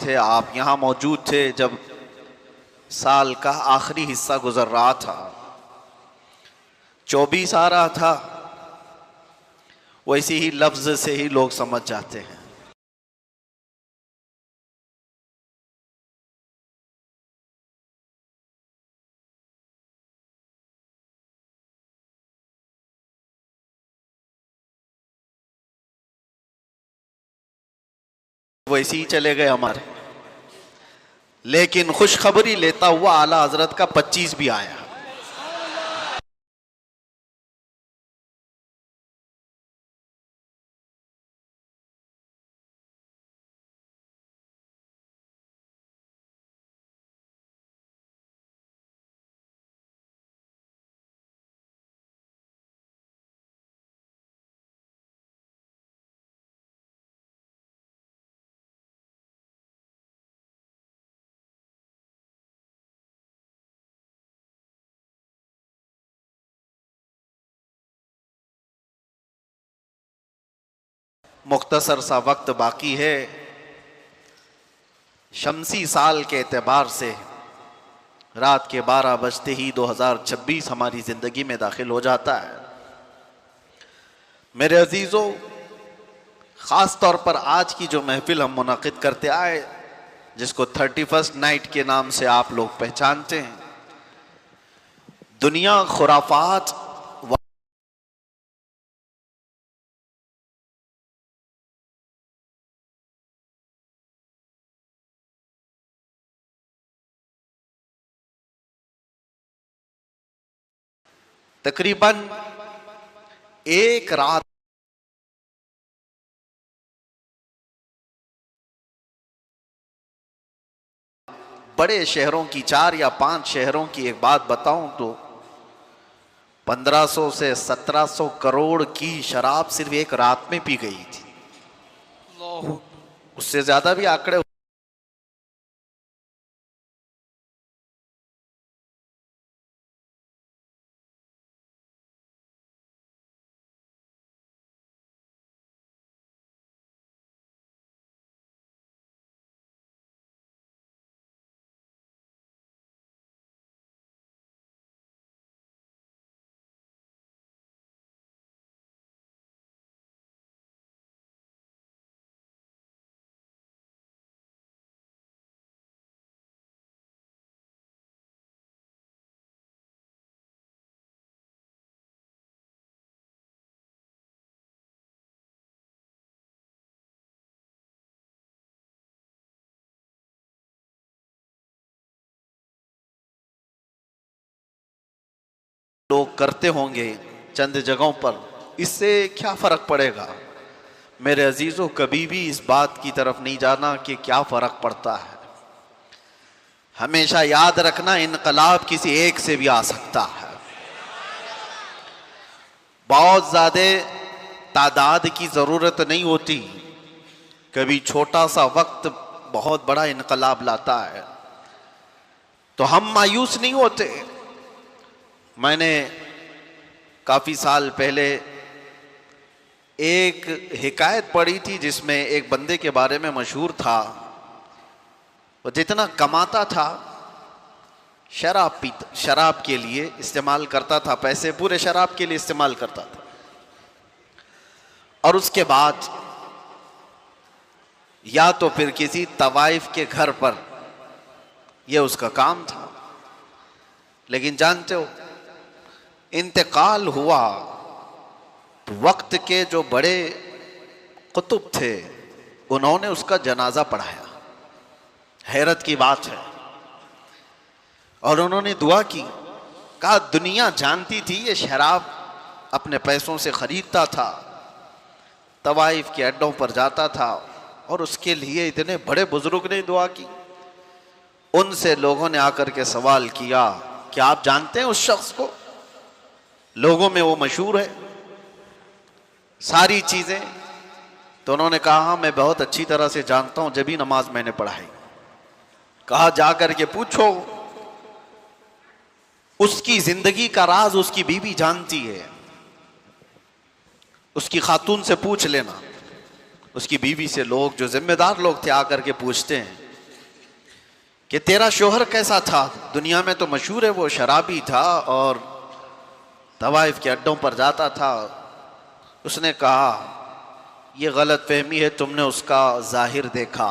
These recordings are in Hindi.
थे, आप यहाँ मौजूद थे जब साल का आखिरी हिस्सा गुजर रहा था, 24 आ रहा था। वैसे ही लफ्ज से ही लोग समझ जाते हैं। वैसे ही चले गए हमारे, लेकिन खुशखबरी लेता हुआ आला हजरत का 25 भी आया। मुख्तसर सा वक्त बाकी है। शमसी साल के एतबार से रात के 12 बजते ही 2026 हमारी जिंदगी में दाखिल हो जाता है। मेरे अजीजों, खास तौर पर आज की जो महफिल हम मुनाकिद करते आए, जिसको 31st नाइट के नाम से आप लोग पहचानते हैं, दुनिया खुराफात तकरीबन एक रात बड़े शहरों की, 4 या 5 शहरों की एक बात बताऊं तो 1500 से 1700 करोड़ की शराब सिर्फ एक रात में पी गई थी। उससे ज्यादा भी आंकड़े। लोग करते होंगे चंद जगहों पर, इससे क्या फर्क पड़ेगा? मेरे अजीजों, कभी भी इस बात की तरफ नहीं जाना कि क्या फर्क पड़ता है। हमेशा याद रखना, इनकलाब किसी एक से भी आ सकता है। बहुत ज्यादा तादाद की जरूरत नहीं होती, कभी छोटा सा वक्त बहुत बड़ा इनकलाब लाता है। तो हम मायूस नहीं होते। मैंने काफी साल पहले एक हिकायत पढ़ी थी जिसमें एक बंदे के बारे में मशहूर था, वो जितना कमाता था शराब के लिए इस्तेमाल करता था, पैसे पूरे शराब के लिए इस्तेमाल करता था। और उसके बाद या तो फिर किसी तवाइफ के घर पर, यह उसका काम था। लेकिन जानते हो, इंतकाल हुआ तो वक्त के जो बड़े कुतुब थे उन्होंने उसका जनाजा पढ़ाया। हैरत की बात है। और उन्होंने दुआ की, कहा दुनिया जानती थी ये शराब अपने पैसों से खरीदता था, तवाइफ के अड्डों पर जाता था, और उसके लिए इतने बड़े बुजुर्ग ने दुआ की। उनसे लोगों ने आकर के सवाल किया, क्या आप जानते हैं उस शख्स को? लोगों में वो मशहूर है, सारी चीजें। तो उन्होंने कहा, मैं बहुत अच्छी तरह से जानता हूं, जब ही नमाज मैंने पढ़ाई। कहा जाकर के पूछो, उसकी जिंदगी का राज उसकी बीवी जानती है। उसकी खातून से पूछ लेना। उसकी बीवी से लोग, जो जिम्मेदार लोग थे, आकर के पूछते हैं, कि तेरा शोहर कैसा था? दुनिया में तो मशहूर है वो शराबी था और तवाइफ के अड्डों पर जाता था। उसने कहा ये गलत फहमी है, तुमने उसका जाहिर देखा।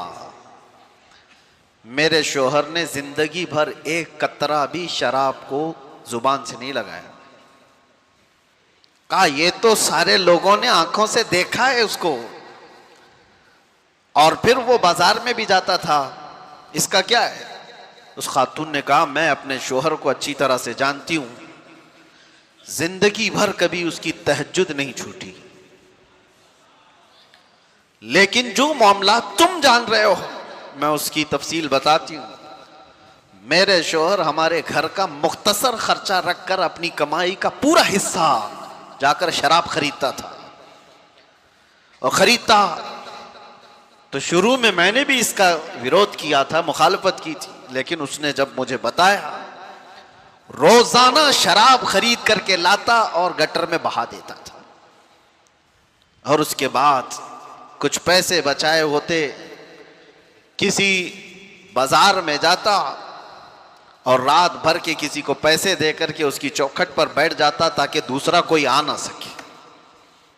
मेरे शोहर ने जिंदगी भर एक कतरा भी शराब को जुबान से नहीं लगाया। कहा ये तो सारे लोगों ने आंखों से देखा है उसको, और फिर वो बाजार में भी जाता था, इसका क्या है? उस खातून ने कहा मैं अपने शोहर को अच्छी तरह से जानती हूं, जिंदगी भर कभी उसकी तहज्जुद नहीं छूटी, लेकिन जो मामला तुम जान रहे हो मैं उसकी तफसील बताती हूं। मेरे शोहर हमारे घर का मुख्तसर खर्चा रखकर अपनी कमाई का पूरा हिस्सा जाकर शराब खरीदता था, और खरीदता तो शुरू में मैंने भी इसका विरोध किया था, मुखालफत की थी, लेकिन उसने जब मुझे बताया रोजाना शराब खरीद करके लाता और गटर में बहा देता था, और उसके बाद कुछ पैसे बचाए होते किसी बाजार में जाता और रात भर के किसी को पैसे दे करके उसकी चौखट पर बैठ जाता ताकि दूसरा कोई आ ना सके।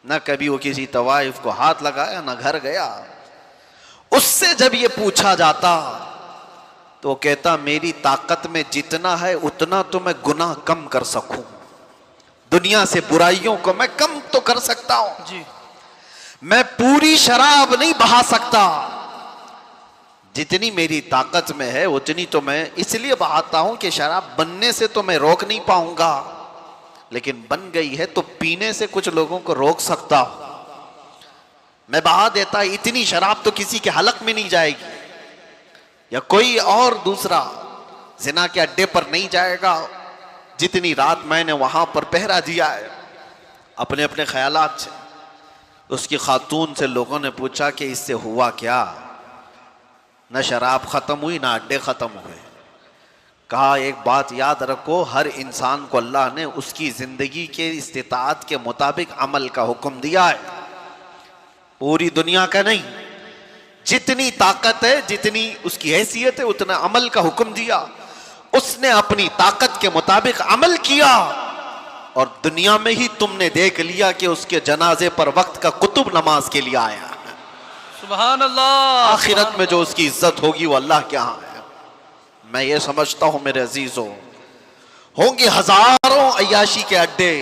न कभी वो किसी तवाइफ को हाथ लगाया, न घर गया। उससे जब ये पूछा जाता तो कहता मेरी ताकत में जितना है उतना तो मैं गुनाह कम कर सकूं, दुनिया से बुराइयों को मैं कम तो कर सकता हूं जी, मैं पूरी शराब नहीं बहा सकता, जितनी मेरी ताकत में है उतनी तो मैं इसलिए बहाता हूं कि शराब बनने से तो मैं रोक नहीं पाऊंगा, लेकिन बन गई है तो पीने से कुछ लोगों को रोक सकता हूं। मैं बहा देता, इतनी शराब तो किसी के हलक में नहीं जाएगी, या कोई और दूसरा जिना के अड्डे पर नहीं जाएगा जितनी रात मैंने वहां पर पहरा दिया है। अपने अपने ख्यालात से उसकी खातून से लोगों ने पूछा कि इससे हुआ क्या? न शराब खत्म हुई ना अड्डे खत्म हुए। कहा एक बात याद रखो, हर इंसान को अल्लाह ने उसकी जिंदगी के इस्तिताअत के मुताबिक अमल का हुक्म दिया है, पूरी दुनिया का नहीं। जितनी ताकत है, जितनी उसकी हैसियत है, उतना अमल का हुक्म दिया। उसने अपनी ताकत के मुताबिक अमल किया और दुनिया में ही तुमने देख लिया कि उसके जनाजे पर वक्त का कुतुब नमाज के लिए आया। सुभान अल्लाह। आखिरत में जो उसकी इज्जत होगी वो अल्लाह के यहाँ है। मैं ये समझता हूं मेरे अजीजों, होंगे हजारों अय्याशी के अड्डे,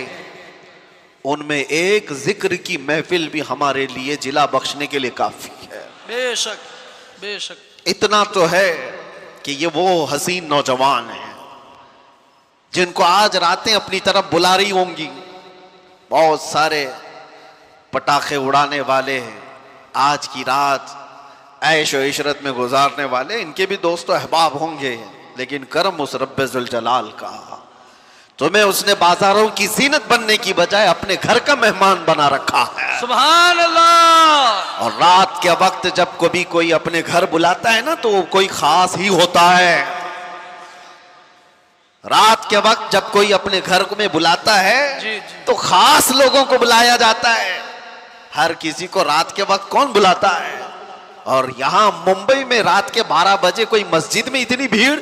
उनमें एक जिक्र की महफिल भी हमारे लिए जिला बख्शने के लिए काफी है। बेशक बेशक। इतना तो है कि ये वो हसीन नौजवान हैं जिनको आज रातें अपनी तरफ बुला रही होंगी, बहुत सारे पटाखे उड़ाने वाले हैं, आज की रात ऐश और इशरत में गुजारने वाले, इनके भी दोस्तों अहबाब होंगे, लेकिन करम उस रब्बे जुल जलाल का, तुम्हें उसने बाजारों की जीनत बनने की बजाय अपने घर का मेहमान बना रखा है। सुभान अल्लाह। और रात के वक्त जब कभी कोई अपने घर बुलाता है ना तो वो कोई खास ही होता है। रात के वक्त जब कोई अपने घर में बुलाता है जी। तो खास लोगों को बुलाया जाता है, हर किसी को रात के वक्त कौन बुलाता है? और यहां मुंबई में रात के 12 बजे कोई मस्जिद में इतनी भीड़,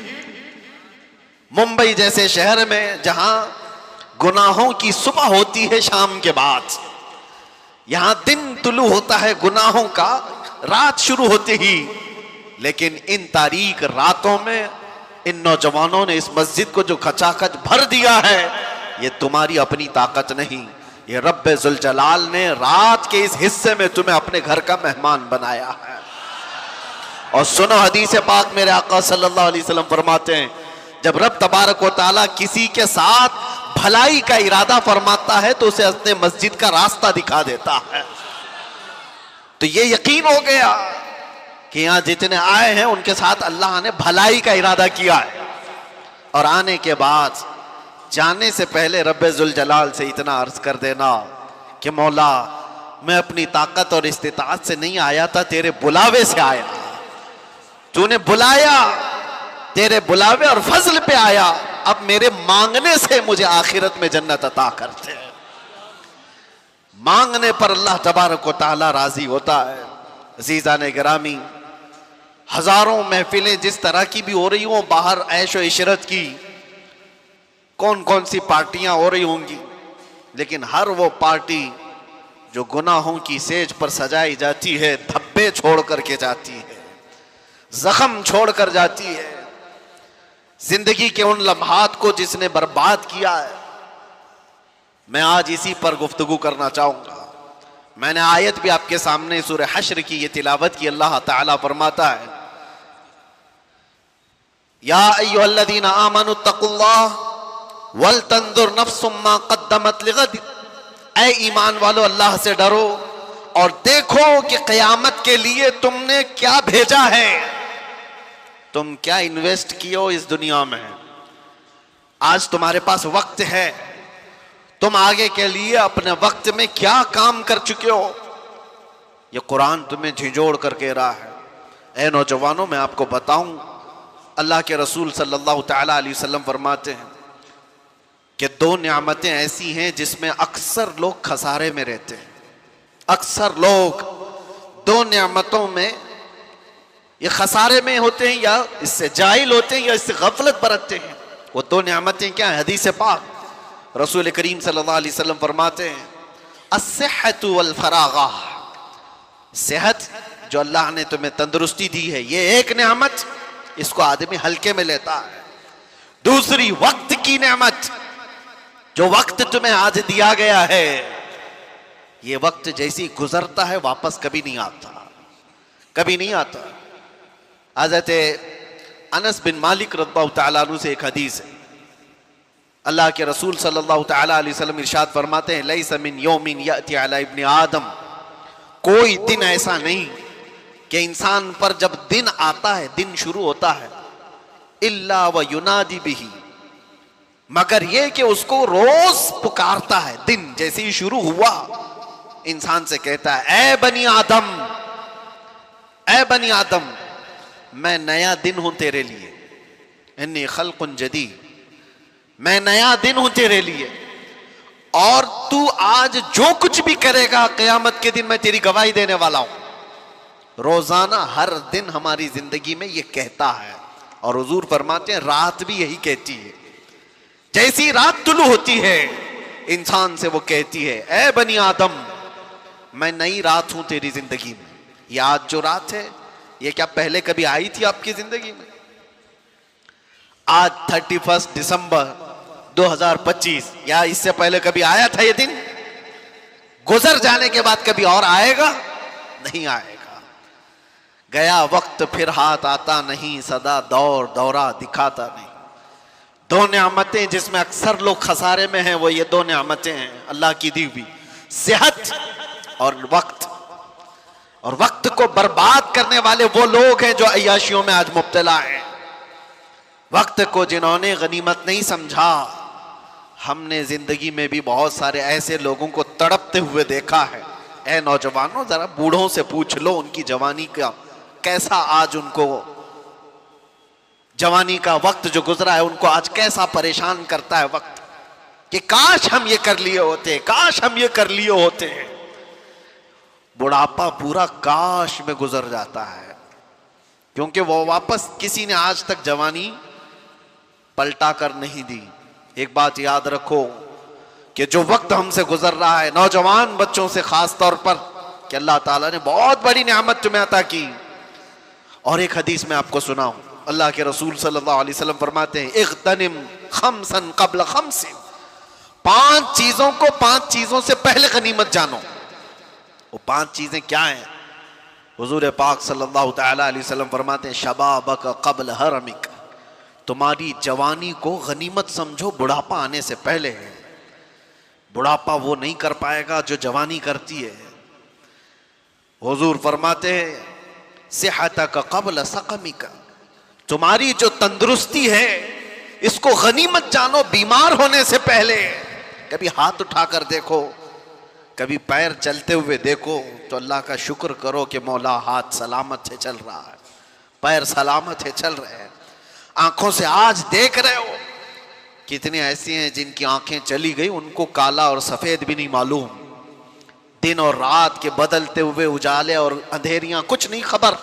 मुंबई जैसे शहर में जहां गुनाहों की सुबह होती है शाम के बाद, यहां दिन तुलू होता है गुनाहों का रात शुरू होते ही, लेकिन इन तारीख रातों में इन नौजवानों ने इस मस्जिद को जो खचाखच भर दिया है, ये तुम्हारी अपनी ताकत नहीं, ये रब्बे जुल जलाल ने रात के इस हिस्से में तुम्हें अपने घर का मेहमान बनाया है। और सुनो हदीस पाक, मेरे आका सल्लल्लाहु अलैहि वसल्लम फरमाते हैं, जब रब तबारक व तआला किसी के साथ भलाई का इरादा फरमाता है तो उसे अपने मस्जिद का रास्ता दिखा देता है। तो ये यकीन हो गया कि यहां जितने आए हैं उनके साथ अल्लाह ने भलाई का इरादा किया है। और आने के बाद जाने से पहले रब्बे जुल जलाल से इतना अर्ज कर देना कि मौला, मैं अपनी ताकत और इस्तिताअत से नहीं आया था, तेरे बुलावे से आया, तूने बुलाया, तेरे बुलावे और फजल पे आया, अब मेरे मांगने से मुझे आखिरत में जन्नत अता करते हैं। मांगने पर अल्लाह तबारक व तआला राजी होता है। अज़ीज़ान गिरामी, हजारों महफिलें जिस तरह की भी हो रही हों, बाहर ऐशो इशरत की कौन कौन सी पार्टियां हो रही होंगी, लेकिन हर वो पार्टी जो गुनाहों की सेज पर सजाई जाती है, धब्बे छोड़ करके जाती है, जख्म छोड़ कर जाती है। जिंदगी के उन लम्हात को जिसने बर्बाद किया है, मैं आज इसी पर गुफ्तगू करना चाहूंगा। मैंने आयत भी आपके सामने सूरह हश्र की ये तिलावत की। अल्लाह ताला फरमाता है, या अय्युहल्लज़ीना आमनु तक़ुल्लाह वल तंजुर नफ्सुम मा क़द्दमत लिग़द। ऐ ईमान वालो, अल्लाह से डरो और देखो कि क़यामत के लिए तुमने क्या भेजा है, तुम क्या इन्वेस्ट किए हो इस दुनिया में। आज तुम्हारे पास वक्त है, तुम आगे के लिए अपने वक्त में क्या काम कर चुके हो, ये कुरान तुम्हें झिझोड़ कर कह रहा है। ऐ नौजवानों, मैं आपको बताऊं, अल्लाह के रसूल सल्लल्लाहु तआला अलैहि वसल्लम फरमाते हैं कि दो नियामतें ऐसी हैं जिसमें अक्सर लोग खसारे में रहते हैं। अक्सर लोग दो नियामतों में ये खसारे में होते हैं, या इससे जाहिल होते हैं, या इससे गफलत बरतते हैं। वो दो नियामतें क्या है? हदीस पाक रसूल करीम सल्लल्लाहु अलैहि वसल्लम फरमाते हैं, अस्सिहतु वल फरागा। सेहत जो अल्लाह ने तुम्हें तंदुरुस्ती दी है, ये एक नियामत, इसको आदमी हल्के में लेता है। दूसरी वक्त की नेमत, जो वक्त तुम्हें आज दिया गया है, ये वक्त जैसी गुजरता है वापस कभी नहीं आता, कभी नहीं आता। हज़रत अनस बिन मालिक रज़ियल्लाहु तआला अन्हु से एक हदीस है। अल्लाह के रसूल सल्लल्लाहु तआला अलैहि वसल्लम इरशाद फरमाते हैं, लैसा मिन यौमिन याती अला इब्न आदम। कोई दिन ऐसा नहीं कि इंसान पर जब दिन आता है, दिन शुरू होता है, इल्ला व युनादी बिही, मगर ये कि उसको रोज पुकारता है। दिन जैसे ही शुरू हुआ, इंसान से कहता है, ए बनी आदम, ए बनी आदम, मैं नया दिन हूं तेरे लिए, इन्नी खल्कुन जदीद, मैं नया दिन हूं तेरे लिए, और तू आज जो कुछ भी करेगा क़यामत के दिन मैं तेरी गवाही देने वाला हूं। रोजाना हर दिन हमारी जिंदगी में ये कहता है, और हुजूर फरमाते हैं रात भी यही कहती है। जैसी रात तुलू होती है, इंसान से वो कहती है, ए बनी आदम, मैं नई रात हूं तेरी जिंदगी में। ये आज जो रात है, ये क्या पहले कभी आई थी आपकी जिंदगी में? आज 31 दिसंबर 2025, या इससे पहले कभी आया था ये दिन? गुजर जाने के बाद कभी और आएगा? नहीं आएगा। गया वक्त फिर हाथ आता नहीं, सदा दौर दौरा दिखाता नहीं। दो नियामतें जिसमें अक्सर लोग खसारे में हैं, वो ये दो नियामतें हैं अल्लाह की दी हुई, सेहत और वक्त। और वक्त को बर्बाद करने वाले वो लोग हैं जो अय्याशियों में आज मुब्तला हैं। वक्त को जिन्होंने गनीमत नहीं समझा, हमने जिंदगी में भी बहुत सारे ऐसे लोगों को तड़पते हुए देखा है। ऐ नौजवानों, जरा बूढ़ों से पूछ लो उनकी जवानी का कैसा, आज उनको जवानी का वक्त जो गुजरा है, उनको आज कैसा परेशान करता है वक्त, कि काश हम ये कर लिए होते, काश हम ये कर लिए होते हैं। बुढ़ापा पूरा काश में गुजर जाता है, क्योंकि वो वापस किसी ने आज तक जवानी पलटा कर नहीं दी। एक बात याद रखो कि जो वक्त हमसे गुजर रहा है, नौजवान बच्चों से खास तौर पर, कि अल्लाह ताला ने बहुत बड़ी नेमत तुम्हें अता की। और एक हदीस में आपको सुनाऊं, अल्लाह के रसूल सल्लल्लाहु अलैहि वसल्लम फरमाते हैं, इग़्तनिम खम्सन क़ब्ल खम्सिन। 5 चीजों को 5 चीजों से पहले गनीमत जानो। वो 5 चीजें क्या हैं? हुजूर पाक सल्लल्लाहु तआला अलैहि वसल्लम फरमाते हैं, शबाबक क़ब्ल हरमिक। तुम्हारी जवानी को गनीमत समझो, बुढ़ापा आने से पहले है। बुढ़ापा वो नहीं कर पाएगा जो जवानी करती है। हुजूर फरमाते हैं, सेहतक क़ब्ल सक़मिक। तुम्हारी जो तंदुरुस्ती है, इसको गनीमत जानो बीमार होने से पहले। कभी हाथ उठाकर देखो, कभी पैर चलते हुए देखो, तो अल्लाह का शुक्र करो कि मौला हाथ सलामत से चल रहा है, पैर सलामत है, चल रहे हैं। आंखों से आज देख रहे हो, कितने ऐसी हैं जिनकी आंखें चली गई, उनको काला और सफेद भी नहीं मालूम। दिन और रात के बदलते हुए उजाले और अंधेरियां कुछ नहीं खबर।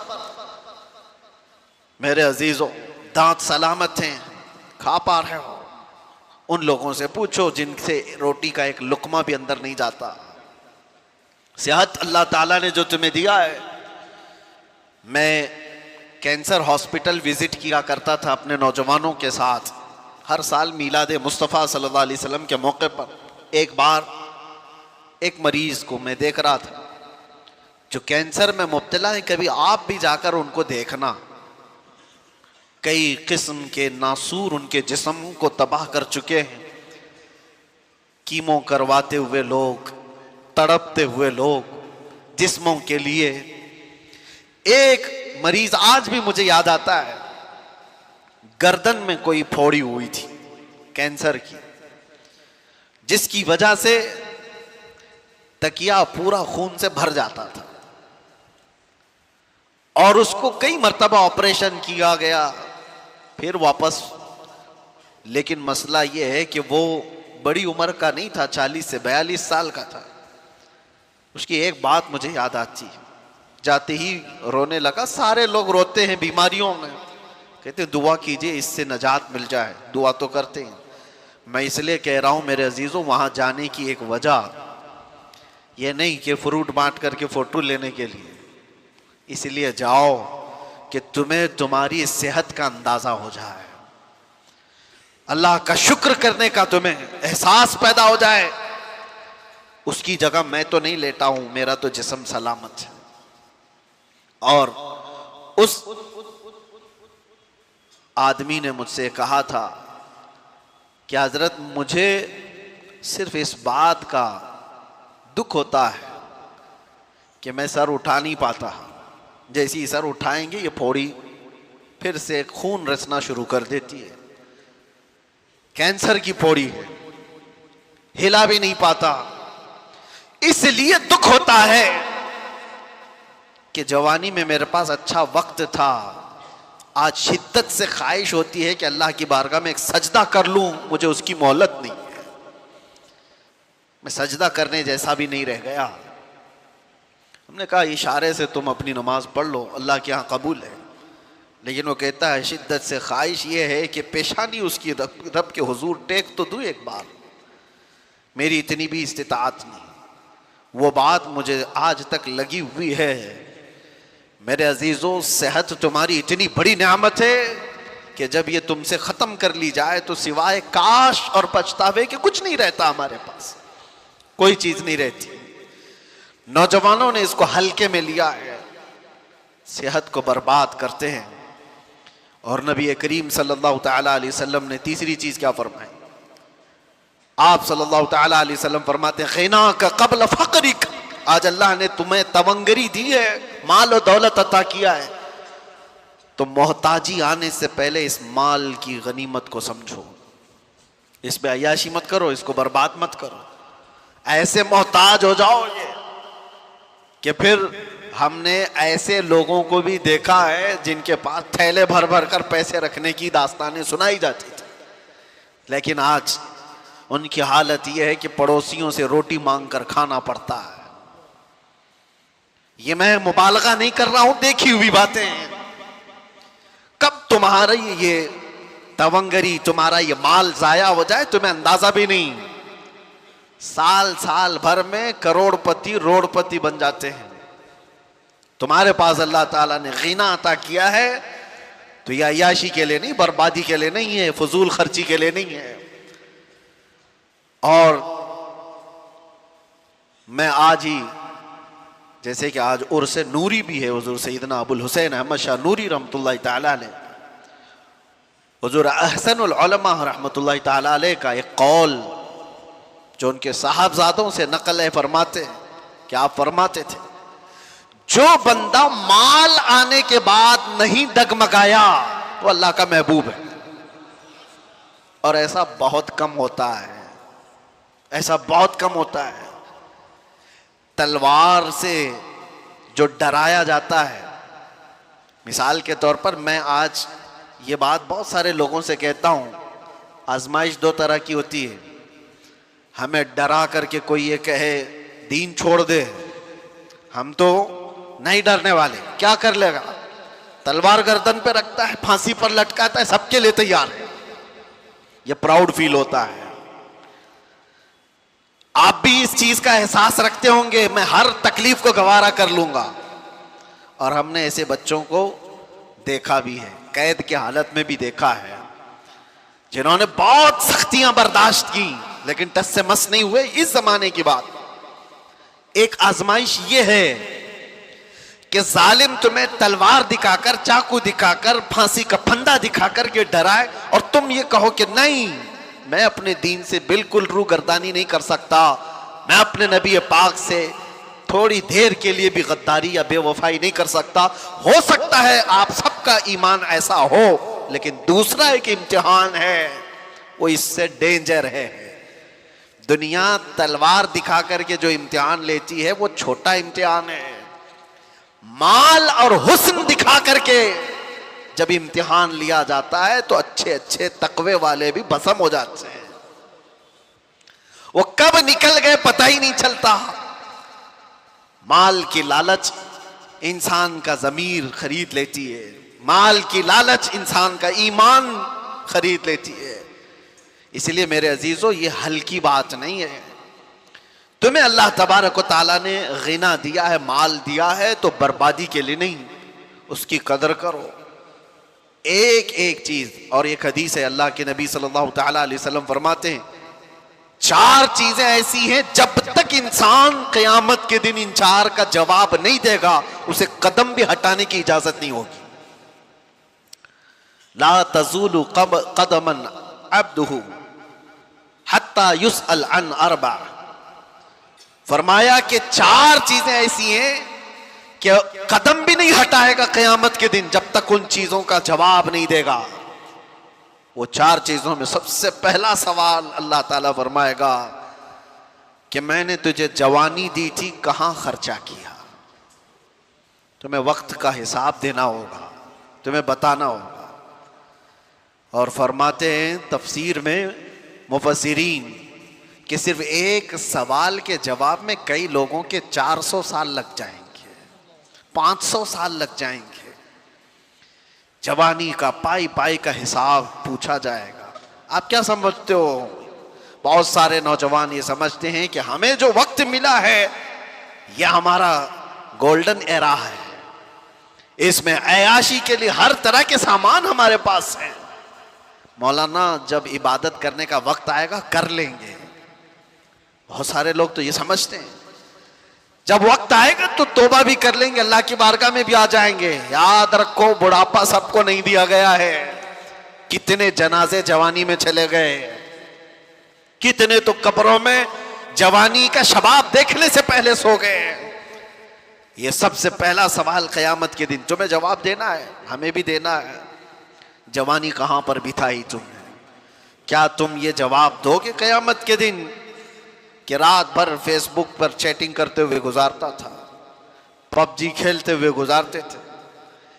मेरे अजीजों, दांत सलामत हैं, खा पा रहे हो, उन लोगों से पूछो जिनसे रोटी का एक लुकमा भी अंदर नहीं जाता। सेहत अल्लाह ताला ने जो तुम्हें दिया है। मैं कैंसर हॉस्पिटल विजिट किया करता था अपने नौजवानों के साथ हर साल मीलाद मुस्तफ़ा सल्लल्लाहु अलैहि वसल्लम के मौके पर। एक बार एक मरीज को मैं देख रहा था जो कैंसर में मुब्तला है। कभी आप भी जाकर उनको देखना, कई किस्म के नासूर उनके जिस्म को तबाह कर चुके हैं। कीमो करवाते हुए लोग, तड़पते हुए लोग जिस्मों के लिए। एक मरीज आज भी मुझे याद आता है, गर्दन में कोई फोड़ी हुई थी कैंसर की, जिसकी वजह से तकिया पूरा खून से भर जाता था और उसको कई मर्तबा ऑपरेशन किया गया, फिर वापस। लेकिन मसला यह है कि वो बड़ी उम्र का नहीं था, 40 से 42 साल का था। उसकी एक बात मुझे याद आती, जाते ही रोने लगा। सारे लोग रोते हैं बीमारियों में, कहते दुआ कीजिए इससे नजात मिल जाए, दुआ तो करते हैं। मैं इसलिए कह रहा हूं मेरे अजीजों, वहां जाने की एक वजह यह नहीं कि फ्रूट बांट करके फोटो लेने के लिए, इसलिए जाओ कि तुम्हें तुम्हारी सेहत का अंदाजा हो जाए, अल्लाह का शुक्र करने का तुम्हें एहसास पैदा हो जाए। उसकी जगह मैं तो नहीं लेटा हूं, मेरा तो जिस्म सलामत है। और उस आदमी ने मुझसे कहा था कि हजरत मुझे सिर्फ इस बात का दुख होता है कि मैं सर उठा नहीं पाता। जैसे ही सर उठाएंगे ये फोड़ी फिर से खून रचना शुरू कर देती है। कैंसर की फोड़ी है, हिला भी नहीं पाता। इसलिए दुख होता है कि जवानी में मेरे पास अच्छा वक्त था, आज शिद्दत से ख्वाहिश होती है कि अल्लाह की बारगाह में एक सजदा कर लूं, मुझे उसकी मोहलत नहीं है। मैं सजदा करने जैसा भी नहीं रह गया। हमने कहा इशारे से तुम अपनी नमाज पढ़ लो, अल्लाह के यहाँ कबूल है। लेकिन वो कहता है शिद्दत से ख्वाहिश ये है कि पेशानी उसकी रब के हुजूर टेक तो दूं एक बार, मेरी इतनी भी इस्तिताअत नहीं। वो बात मुझे आज तक लगी हुई है। मेरे अजीजों, सेहत तुम्हारी इतनी बड़ी नेमत है कि जब ये तुमसे ख़त्म कर ली जाए तो सिवाय काश और पछतावे के कुछ नहीं रहता। हमारे पास कोई चीज़ नहीं रहती। नौजवानों ने इसको हल्के में लिया है, सेहत को बर्बाद करते हैं। और नबी करीम सल्लल्लाहु तआला अलैहि वसल्लम ने तीसरी चीज़ क्या फरमाई? आप सल्लल्लाहु तआला अलैहि वसल्लम फरमाते हैं ग़िना का क़ब्ल फ़क़रिक। आज अल्लाह ने तुम्हें तवंगरी दी है, माल और दौलत अता किया है, तो मोहताजी आने से पहले इस माल की गनीमत को समझो। इस पे अय्याशी मत करो, इसको बर्बाद मत करो। ऐसे मोहताज हो जाओगे कि फिर हमने ऐसे लोगों को भी देखा है जिनके पास थैले भर भर कर पैसे रखने की दास्तानें सुनाई जाती थी, लेकिन आज उनकी हालत यह है कि पड़ोसियों से रोटी मांग कर खाना पड़ता है। ये मैं मुबालगा नहीं कर रहा हूं, देखी हुई बातें हैं। कब तुम्हारा ये तवंगरी, तुम्हारा ये माल जाया हो जाए तुम्हें अंदाजा भी नहीं। साल साल भर में करोड़पति रोड़पति बन जाते हैं। तुम्हारे पास अल्लाह ताला ने ग़िना अता किया है तो यह अय्याशी के लिए नहीं, बर्बादी के लिए नहीं है, फजूल खर्ची के लिए नहीं है। और मैं आज ही, जैसे कि आज उर्स नूरी भी है, हुजूर सैयदना अबुल हुसैन अहमद शाह नूरी रहमतुल्लाहि तआला अलैह, हुजूर अहसनुल उलमा रहमतुल्लाहि तआला अलैह का एक कौल जो उनके साहबजादों से नकल है, फरमाते हैं कि आप फरमाते थे जो बंदा माल आने के बाद नहीं डगमगाया वो अल्लाह का महबूब है। और ऐसा बहुत कम होता है, ऐसा बहुत कम होता है। तलवार से जो डराया जाता है, मिसाल के तौर पर मैं आज ये बात बहुत सारे लोगों से कहता हूं, आजमाइश दो तरह की होती है। हमें डरा करके कोई ये कहे दीन छोड़ दे, हम तो नहीं डरने वाले, क्या कर लेगा, तलवार गर्दन पे रखता है, फांसी पर लटकाता है, सबके लिए तैयार है। ये प्राउड फील होता है। आप भी इस चीज का एहसास रखते होंगे, मैं हर तकलीफ को गवारा कर लूंगा। और हमने ऐसे बच्चों को देखा भी है, कैद की हालत में भी देखा है, जिन्होंने बहुत सख्तियां बर्दाश्त की लेकिन टस से मस नहीं हुए। इस जमाने की बात, एक आजमाइश ये है कि जालिम तुम्हें तलवार दिखाकर, चाकू दिखाकर, फांसी का फंदा दिखाकर के डराए और तुम ये कहो कि नहीं, मैं अपने दीन से बिल्कुल रूगर्दानी नहीं कर सकता, मैं अपने नबी पाक से थोड़ी देर के लिए भी गद्दारी या बेवफाई नहीं कर सकता। हो सकता है आप सबका ईमान ऐसा हो, लेकिन दूसरा एक इम्तिहान है, वो इससे डेंजर है। दुनिया तलवार दिखा करके जो इम्तिहान लेती है वो छोटा इम्तिहान है। माल और हुस्न दिखा करके जब इम्तिहान लिया जाता है तो अच्छे अच्छे तकवे वाले भी भस्म हो जाते हैं। वो कब निकल गए पता ही नहीं चलता। माल की लालच इंसान का ज़मीर खरीद लेती है, माल की लालच इंसान का ईमान खरीद लेती है। इसलिए मेरे अजीजों, ये हल्की बात नहीं है। तुम्हें अल्लाह तबारक व तआला ने गिना दिया है, माल दिया है, तो बर्बादी के लिए नहीं, उसकी कदर करो। एक एक चीज, और एक हदीस है, अल्लाह के नबी सल्लल्लाहु तआला अलैहि वसल्लम फरमाते हैं, 4 चीजें ऐसी हैं जब तक इंसान क़यामत के दिन इन 4 का जवाब नहीं देगा, उसे कदम भी हटाने की इजाजत नहीं होगी। ला तज़ूलु क़दमन अब्दुहु हत्ता युसअल अन अर्बा। फरमाया कि 4 चीजें ऐसी हैं कि कदम भी नहीं हटाएगा क़यामत के दिन जब तक उन चीजों का जवाब नहीं देगा। वो 4 चीजों में सबसे पहला सवाल अल्लाह ताला फरमाएगा कि मैंने तुझे जवानी दी थी, कहां खर्चा किया। तुम्हें वक्त का हिसाब देना होगा, तुम्हें बताना होगा। और फरमाते हैं तफसीर में मुफस्सिरीन कि सिर्फ एक सवाल के जवाब में कई लोगों के 400 साल लग जाएंगे, 500 साल लग जाएंगे। जवानी का पाई पाई का हिसाब पूछा जाएगा। आप क्या समझते हो? बहुत सारे नौजवान ये समझते हैं कि हमें जो वक्त मिला है यह हमारा गोल्डन एरा है, इसमें अयाशी के लिए हर तरह के सामान हमारे पास है। मौलाना, जब इबादत करने का वक्त आएगा कर लेंगे। बहुत सारे लोग तो ये समझते हैं जब वक्त आएगा तो तौबा भी कर लेंगे, अल्लाह की बारगाह में भी आ जाएंगे। याद रखो, बुढ़ापा सबको नहीं दिया गया है। कितने जनाजे जवानी में चले गए, कितने तो कब्रों में जवानी का शबाब देखने से पहले सो गए। ये सबसे पहला सवाल क़यामत के दिन तुम्हें जवाब देना है, हमें भी देना है। जवानी कहां पर बिताई तुमने? क्या तुम ये जवाब दोगे क़यामत के दिन कि रात भर फेसबुक पर चैटिंग करते हुए गुजारता था, पबजी खेलते हुए गुजारते थे,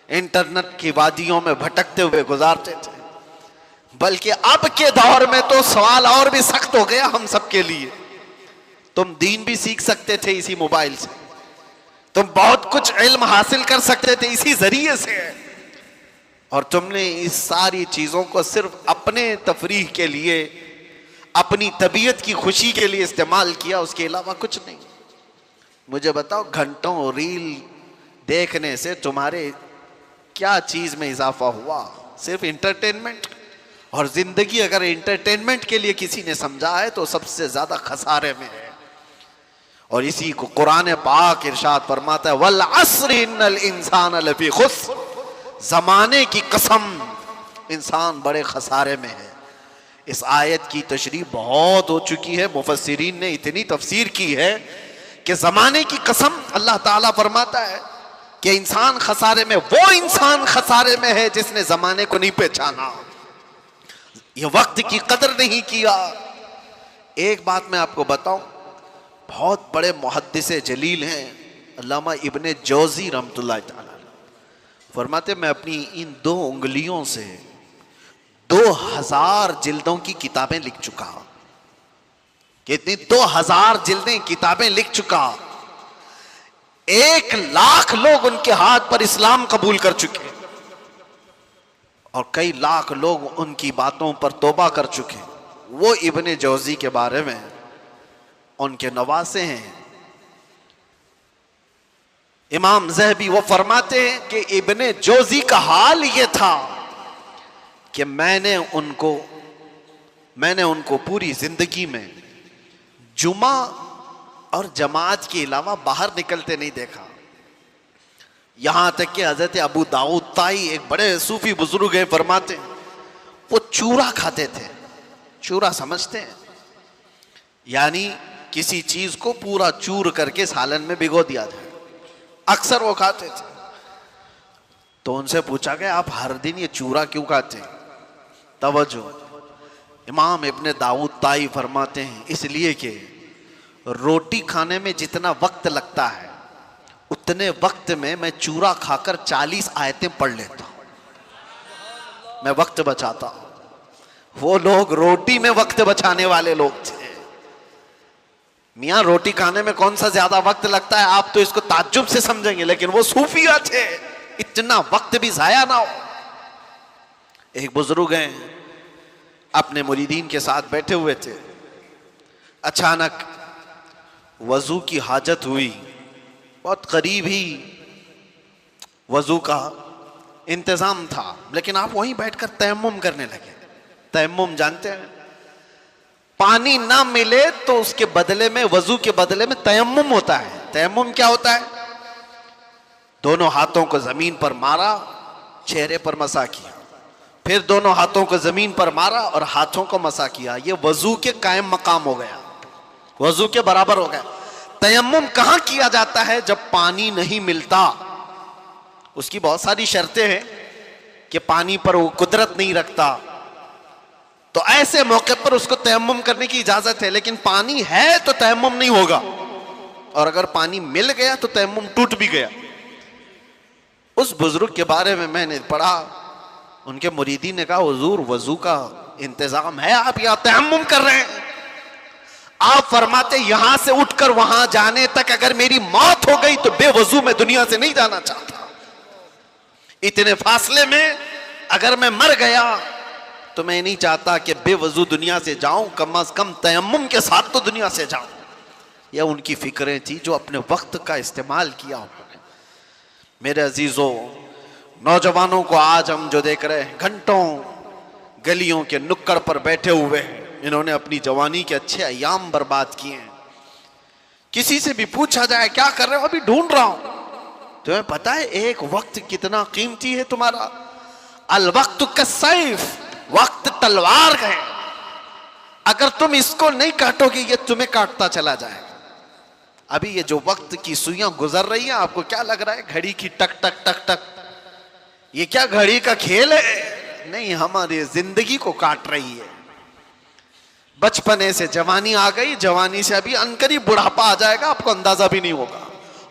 इंटरनेट की वादियों में भटकते हुए गुजारते थे? बल्कि अब के दौर में तो सवाल और भी सख्त हो गया हम सबके लिए। तुम दीन भी सीख सकते थे इसी मोबाइल से, तुम बहुत कुछ इल्म हासिल कर सकते थे इसी जरिए से, और तुमने इस सारी चीजों को सिर्फ अपने तफरीह के लिए, अपनी तबीयत की खुशी के लिए इस्तेमाल किया, उसके अलावा कुछ नहीं। मुझे बताओ, घंटों रील देखने से तुम्हारे क्या चीज में इजाफा हुआ? सिर्फ इंटरटेनमेंट। और जिंदगी अगर इंटरटेनमेंट के लिए किसी ने समझा है तो सबसे ज्यादा खसारे में है। और इसी को कुरान पाक इरशाद फरमाता है, वल अस्र इन्नल इंसान लफी खुस्र। जमाने की कसम, इंसान बड़े खसारे में है। इस आयत की तशरीह बहुत हो चुकी है, मुफस्सिरीन ने इतनी तफसीर की है कि जमाने की कसम अल्लाह ताला फरमाता है कि इंसान खसारे में, वो इंसान खसारे में है जिसने जमाने को नहीं पहचाना, ये वक्त की कदर नहीं किया। एक बात मैं आपको बताऊं, बहुत बड़े मुहद्दिस जलील हैं अल्लामा इब्ने जौजी रहमतुल्लाह तआला, फरमाते मैं अपनी इन 2 उंगलियों से 2000 जिल्दों की किताबें लिख चुका। कितनी? 2000 जिल्दें किताबें लिख चुका। 1 लाख लोग उनके हाथ पर इस्लाम कबूल कर चुके। और कई लाख लोग उनकी बातों पर तौबा कर चुके। वो इब्ने जौजी के बारे में उनके नवासे हैं। इमाम ज़हबी वो फरमाते हैं कि इब्ने जौजी का हाल ये था कि मैंने उनको पूरी जिंदगी में जुमा और जमात के अलावा बाहर निकलते नहीं देखा। यहां तक कि हजरत अबू दाऊद ताई एक बड़े सूफी बुजुर्ग हैं, फरमाते हैं वो चूरा खाते थे। चूरा समझते हैं? यानी किसी चीज को पूरा चूर करके सालन में भिगो दिया जाए, अक्सर वो खाते थे। तो उनसे पूछा गया आप हर दिन ये चूरा क्यों खाते हैं? तवज्जो, इमाम इब्ने दाऊद ताई फरमाते हैं इसलिए कि रोटी खाने में जितना वक्त लगता है उतने वक्त में मैं चूरा खाकर 40 आयतें पढ़ लेता हूं। मैं वक्त बचाता हूं। वो लोग रोटी में वक्त बचाने वाले लोग थे। मियां रोटी खाने में कौन सा ज्यादा वक्त लगता है आप तो इसको ताज्जुब से समझेंगे, लेकिन वो सूफिया थे, इतना वक्त भी जाया ना हो। एक बुजुर्ग हैं, अपने मुरीदीन के साथ बैठे हुए थे। अचानक वजू की हाजत हुई, बहुत करीब ही वजू का इंतजाम था, लेकिन आप वहीं बैठकर तयम्मुम करने लगे। तयम्मुम जानते हैं? पानी ना मिले तो उसके बदले में, वजू के बदले में तयम्मुम होता है। तयम्मुम क्या होता है? दोनों हाथों को जमीन पर मारा, चेहरे पर मसा किया, फिर दोनों हाथों को जमीन पर मारा और हाथों को मसा किया। ये वजू के कायम मकाम हो गया, वजू के बराबर हो गया। तयम्मुम कहां किया जाता है? जब पानी नहीं मिलता। उसकी बहुत सारी शर्तें हैं कि पानी पर वो कुदरत नहीं रखता, तो ऐसे मौके पर उसको तयम्मुम करने की इजाजत है। लेकिन पानी है तो तयम्मुम नहीं होगा, और अगर पानी मिल गया तो तयम्मुम टूट भी गया। उस बुजुर्ग के बारे में मैंने पढ़ा, उनके मुरीदी ने कहा हुजूर वजू का इंतजाम है, आप यहां तयम्मुम कर रहे हैं। आप फरमाते यहां से उठकर वहां जाने तक अगर मेरी मौत हो गई तो बेवजू मैं दुनिया से नहीं जाना चाहता। इतने फासले में अगर मैं मर गया तो मैं नहीं चाहता कि बेवजू दुनिया से जाऊं, कम से कम तयम्मुम के साथ तो दुनिया से जाऊं। यह उनकी फिक्रें थी जो अपने वक्त का इस्तेमाल किया उन्होंने। मेरे अजीजों, नौजवानों को आज हम जो देख रहे हैं, घंटों गलियों के नुक्कड़ पर बैठे हुए हैं, इन्होंने अपनी जवानी के अच्छे अयाम बर्बाद किए हैं। किसी से भी पूछा जाए क्या कर रहे हो? अभी ढूंढ रहा हूं। तुम्हें पता है एक वक्त कितना कीमती है तुम्हारा? अल वक्त कसैफ, वक्त तलवार है, अगर तुम इसको नहीं काटोगे ये तुम्हें काटता चला जाएगा। अभी ये जो वक्त की सुइयां गुजर रही हैं, आपको क्या लग रहा है घड़ी की टक टक टक टक, ये क्या घड़ी का खेल है? नहीं, हमारी जिंदगी को काट रही है। बचपने से जवानी आ गई, जवानी से अभी अनकरीब बुढ़ापा आ जाएगा, आपको अंदाजा भी नहीं होगा।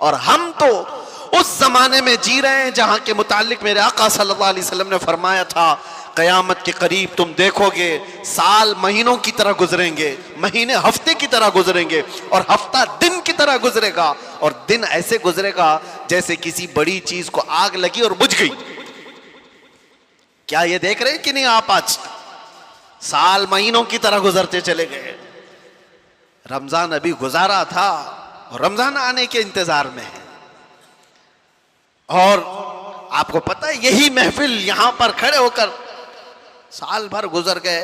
और हम तो उस जमाने में जी रहे हैं जहां के मुतालिक मेरे आका सल्लल्लाहु अलैहि वसल्लम ने फरमाया था कयामत के करीब तुम देखोगे साल महीनों की तरह गुजरेंगे, महीने हफ्ते की तरह गुजरेंगे, और हफ्ता दिन की तरह गुजरेगा, और दिन ऐसे गुजरेगा जैसे किसी बड़ी चीज को आग लगी और बुझ गई। क्या ये देख रहे हैं कि नहीं आप? आज साल महीनों की तरह गुजरते चले गए। रमजान अभी गुजारा था और रमजान आने के इंतजार में है। और आपको पता है यही महफिल यहां पर खड़े होकर साल भर गुजर गए।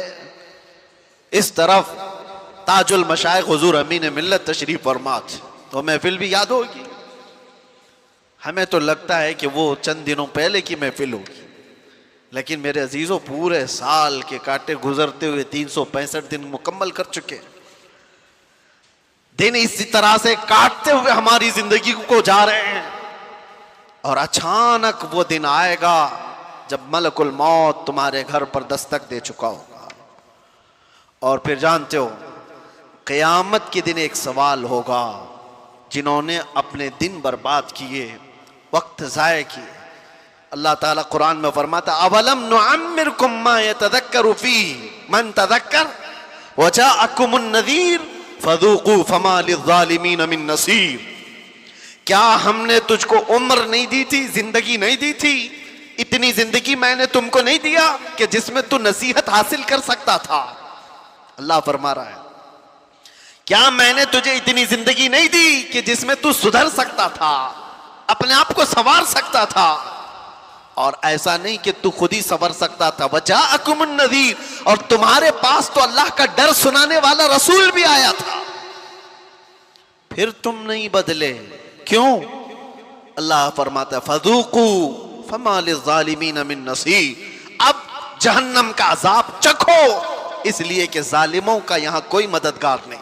इस तरफ ताजुल मशाइख हुजूर अमीन मिल्लत तशरीफ फरमा, तो महफिल भी याद होगी। हमें तो लगता है कि वो चंद दिनों पहले की महफिल होगी, लेकिन मेरे अजीजों पूरे साल के कांटे गुजरते हुए 365 दिन मुकम्मल कर चुके हैं। दिन इसी तरह से काटते हुए हमारी जिंदगी को जा रहे हैं, और अचानक वो दिन आएगा जब मलकुल मौत तुम्हारे घर पर दस्तक दे चुका होगा। और फिर जानते हो क़यामत के दिन एक सवाल होगा, जिन्होंने अपने दिन बर्बाद किए, वक्त ज़ाय किए। अल्लाह ताला कुरान में फरमाता अवलम नुअम्मिरकुम मा यतज़क्करु फीहि मन तज़क्कर व जाअकुमुन नज़ीर फज़ूक़ू फमा लिज़्ज़ालिमीन मिन नसीर। क्या हमने तुझको उम्र नहीं दी थी, जिंदगी नहीं दी थी इतनी जिंदगी मैंने तुमको नहीं दिया कि जिसमें तू नसीहत हासिल कर सकता था? अल्लाह फरमा रहा है, क्या मैंने तुझे इतनी जिंदगी नहीं दी कि जिसमें तू सुधर सकता था, अपने आप को संवार सकता था? और ऐसा नहीं कि तू खुद ही संवर सकता था, वजाअकुमुन नज़ीर, और तुम्हारे पास तो अल्लाह का डर सुनाने वाला रसूल भी आया था, फिर तुम नहीं बदले। क्यों? अल्लाह फरमाता है, फज़ूक़ू फमा लिज़्ज़ालिमीन मिन नसीर, अब जहन्नम का अजाब चखो, इसलिए कि जालिमों का यहां कोई मददगार नहीं।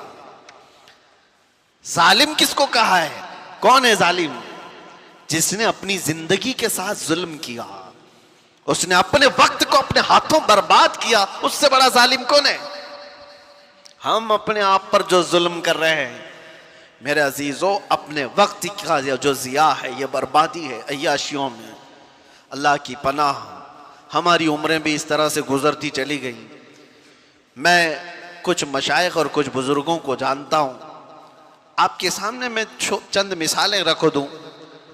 जालिम किसको कहा है? कौन है जालिम? जिसने अपनी जिंदगी के साथ जुल्म किया, उसने अपने वक्त को अपने हाथों बर्बाद किया, उससे बड़ा जालिम कौन है? हम अपने आप पर जो जुल्म कर रहे हैं मेरे अजीजों, अपने वक्त का जो जिया है, ये बर्बादी है अय्याशियों में। अल्लाह की पनाह, हमारी उम्रें भी इस तरह से गुजरती चली गई। मैं कुछ मशाइख और कुछ बुजुर्गों को जानता हूं, आपके सामने मैं चंद मिसालें रख दूं।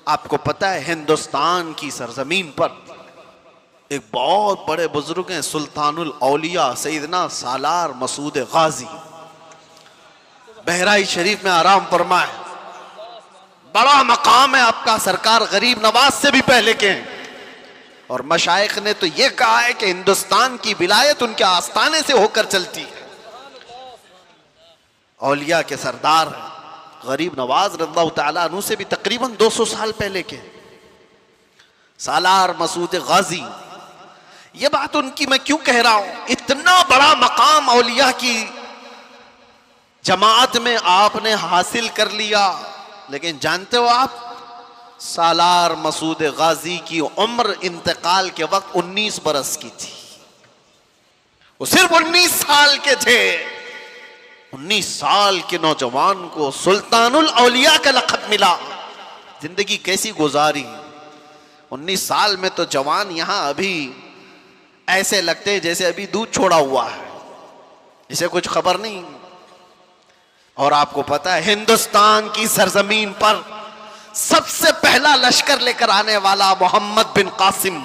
आपको पता है, हिंदुस्तान की सरजमीन पर एक बहुत बड़े बुजुर्ग हैं, सुल्तानुल औलिया सैयदना सालार मसूद गाजी, बहराइच शरीफ में आराम फरमाए। बड़ा मकाम है आपका, सरकार गरीब नवाज से भी पहले के हैं। और मशाइख ने तो यह कहा है कि हिंदुस्तान की विलायत उनके आस्थाने से होकर चलती है। औलिया के सरदार गरीब नवाज रज़ियल्लाहु ताला अन्हु से भी तकरीबन 200 साल पहले के सालार मसूद गाजी। ये बात उनकी मैं क्यों कह रहा हूं? इतना बड़ा मकाम औलिया की जमात में आपने हासिल कर लिया, लेकिन जानते हो आप, सालार मसूद गाजी की उम्र इंतकाल के वक्त 19 बरस की थी। वो सिर्फ 19 साल के थे। 19 साल के नौजवान को सुल्तानुल औलिया का लक़ब मिला। जिंदगी कैसी गुजारी! 19 साल में तो जवान यहां अभी ऐसे लगते हैं जैसे अभी दूध छोड़ा हुआ है, इसे कुछ खबर नहीं। और आपको पता है, हिंदुस्तान की सरजमीन पर सबसे पहला लश्कर लेकर आने वाला मोहम्मद बिन कासिम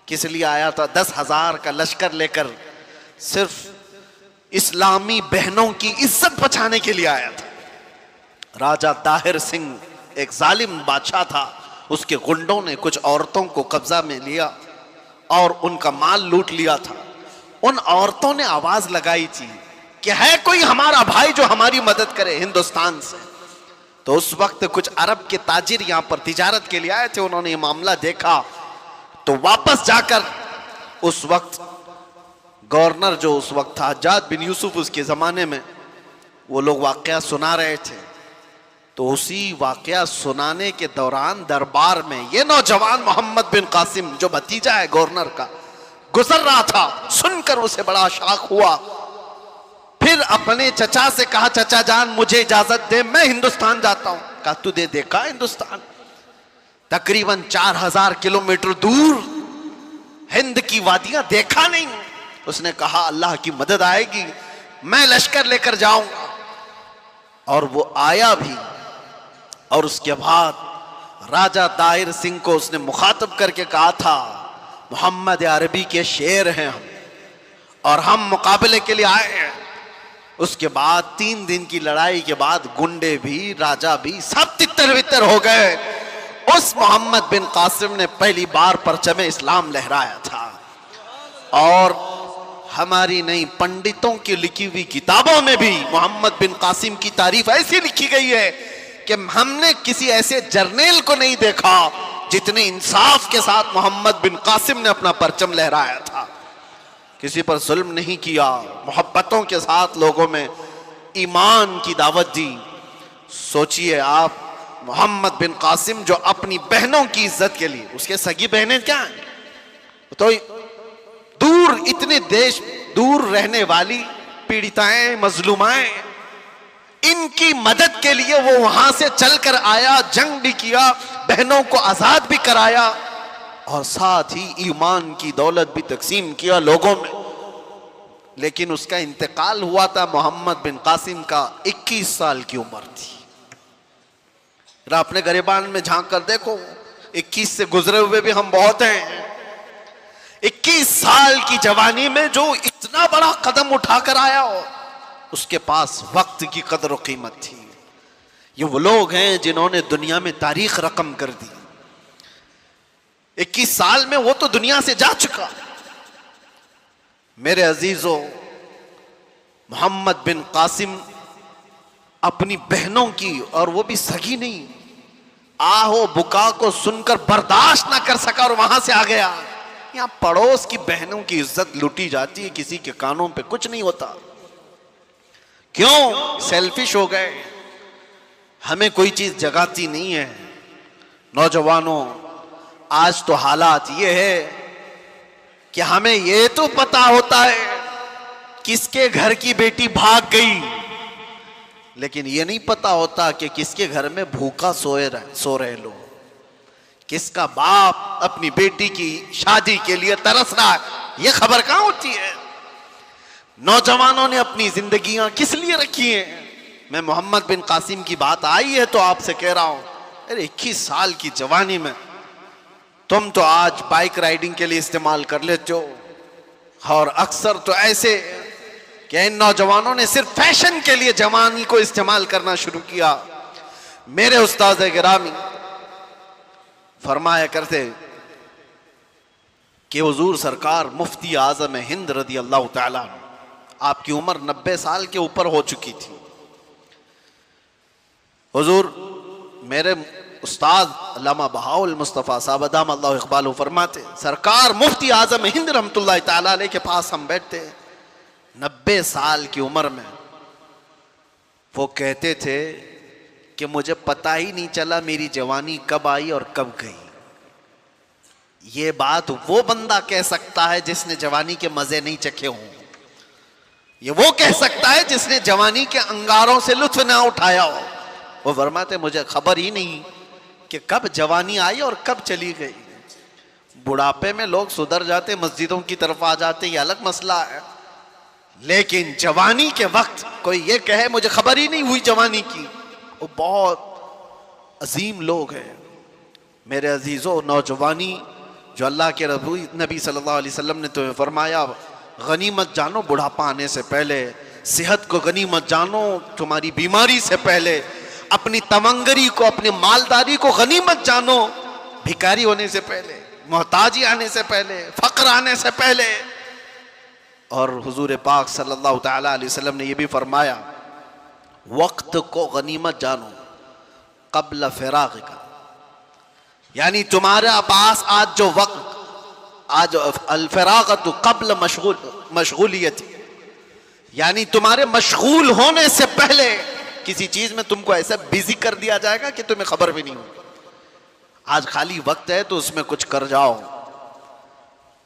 किस लिए आया था? 10,000 का लश्कर लेकर सिर्फ इस्लामी बहनों की इज्जत बचाने के लिए आया था। राजा ताहिर सिंह एक जालिम बादशाह था, उसके गुंडों ने कुछ औरतों को कब्जा में लिया और उनका माल लूट लिया था। उन औरतों ने आवाज लगाई थी कि है कोई हमारा भाई जो हमारी मदद करे हिंदुस्तान से। तो उस वक्त कुछ अरब के ताजिर यहां पर तिजारत के लिए आए थे। उन्होंने ये मामला देखा तो वापस जाकर उस वक्त गवर्नर जो उस वक्त था हज्जाज बिन यूसुफ, उसके जमाने में वो लोग वाकया सुना रहे थे। तो उसी वाकया सुनाने के दौरान दरबार में ये नौजवान मोहम्मद बिन कासिम, जो भतीजा है गवर्नर का, गुजर रहा था। सुनकर उसे बड़ा शौक हुआ। फिर अपने चचा से कहा, चचा जान मुझे इजाजत दे, मैं हिंदुस्तान जाता हूं। कहा तूने देखा हिंदुस्तान? तकरीबन 4000 किलोमीटर दूर हिंद की वादियां देखा नहीं? उसने कहा अल्लाह की मदद आएगी, मैं लश्कर लेकर जाऊंगा। और वो आया भी। और उसके बाद राजा ताहिर सिंह को उसने मुखातब करके कहा था, मोहम्मद अरबी के शेर हैं हम और हम मुकाबले के लिए आए हैं। उसके बाद 3 दिन की लड़ाई के बाद गुंडे भी, राजा भी सब तितर बितर हो गए। उस मोहम्मद बिन कासिम ने पहली बार परचम इस्लाम लहराया था। और हमारी नहीं, पंडितों की लिखी हुई किताबों में भी मोहम्मद बिन कासिम की तारीफ ऐसी लिखी गई है कि हमने किसी ऐसे जर्नेल को नहीं देखा जितने इंसाफ के साथ मोहम्मद बिन कासिम ने अपना परचम लहराया था। किसी पर जुल्म नहीं किया, मोहब्बतों के साथ लोगों में ईमान की दावत दी। सोचिए आप, मोहम्मद बिन कासिम जो अपनी बहनों की इज्जत के लिए, उसके सगी बहनें क्या हैं, तो दूर, इतने देश दूर रहने वाली पीड़िताएं, मजलूमाएं, इनकी मदद के लिए वो वहां से चलकर आया, जंग भी किया, बहनों को आजाद भी कराया और साथ ही ईमान की दौलत भी तकसीम किया लोगों में। लेकिन उसका इंतकाल हुआ था, मोहम्मद बिन कासिम का 21 साल की उम्र थी। अपने गरिबान में झांक कर देखो, 21 से गुजरे हुए भी हम बहुत हैं। 21 साल की जवानी में जो इतना बड़ा कदम उठाकर आया हो, उसके पास वक्त की कदर और कीमत थी। ये वो लोग हैं जिन्होंने दुनिया में तारीख रकम कर दी। 21 साल में वो तो दुनिया से जा चुका। मेरे अजीजों, मोहम्मद बिन कासिम अपनी बहनों की, और वो भी सगी नहीं, आहो बुका को सुनकर बर्दाश्त ना कर सका और वहां से आ गया। यहां पड़ोस की बहनों की इज्जत लूटी जाती है, किसी के कानों पे कुछ नहीं होता। क्यों? सेल्फिश हो गए। हमें कोई चीज जगाती नहीं है। नौजवानों, आज तो हालात ये है कि हमें ये तो पता होता है किसके घर की बेटी भाग गई, लेकिन ये नहीं पता होता कि किसके घर में भूखा सो रहे लोग, किसका बाप अपनी बेटी की शादी के लिए तरस रहा है, ये खबर कहां होती है। नौजवानों ने अपनी जिंदगियां किस लिए रखी हैं। मैं मोहम्मद बिन कासिम की बात आई है तो आपसे कह रहा हूं, अरे 21 साल की जवानी में तुम तो आज बाइक राइडिंग के लिए इस्तेमाल कर लेते हो, और अक्सर तो ऐसे कि इन नौजवानों ने सिर्फ फैशन के लिए जवानी को इस्तेमाल करना शुरू किया। मेरे उस्ताद गिरामी फरमाया करते कि हुजूर सरकार मुफ्ती आजम हिंद रदी अल्लाह तआला, आपकी उम्र 90 साल के ऊपर हो चुकी थी। हुजूर मेरे उस्ताद अल्लामा बहाउल मुस्तफ़ा साहब अदाम अल्लाह इक़बाल फरमाते, सरकार मुफ्ती आजम हिंद रहमतुल्लाह तआला अलैह के पास हम बैठते 90 साल की उम्र में। वो कहते थे कि मुझे पता ही नहीं चला मेरी जवानी कब आई और कब गई। ये बात वो बंदा कह सकता है जिसने जवानी के मजे नहीं चखे हों। ये वो कह सकता है जिसने जवानी के अंगारों से लुत्फ ना उठाया हो। वो फरमाते मुझे खबर ही नहीं कि कब जवानी आई और कब चली गई। बुढ़ापे में लोग सुधर जाते, मस्जिदों की तरफ आ जाते, ये अलग मसला है, लेकिन जवानी के वक्त कोई ये कहे मुझे खबर ही नहीं हुई जवानी की, वो बहुत अजीम लोग हैं। मेरे अजीजों, नौजवानी जो अल्लाह के नबी सल्लल्लाहु अलैहि वसल्लम ने तुम्हें फरमाया, गनीमत जानो बुढ़ापा आने से पहले, सेहत को गनीमत जानो तुम्हारी बीमारी से पहले, अपनी तमंगरी को, अपनी मालदारी को गनीमत जानो भिखारी होने से पहले, मोहताजी आने से पहले, फक्र आने से पहले। और हुजूर पाक सल्लल्लाहु तआला अलैहि वसल्लम ने यह भी फरमाया, वक्त को गनीमत जानो कब्ल फिराग का, यानी तुम्हारे पास आज जो वक्त, आज अल-फिरागतु कब्ल मशगूलियत, यानी तुम्हारे मशगूल होने से पहले किसी चीज में तुमको ऐसा बिजी कर दिया जाएगा कि तुम्हें खबर भी नहीं होगी। आज खाली वक्त है तो उसमें कुछ कर जाओ।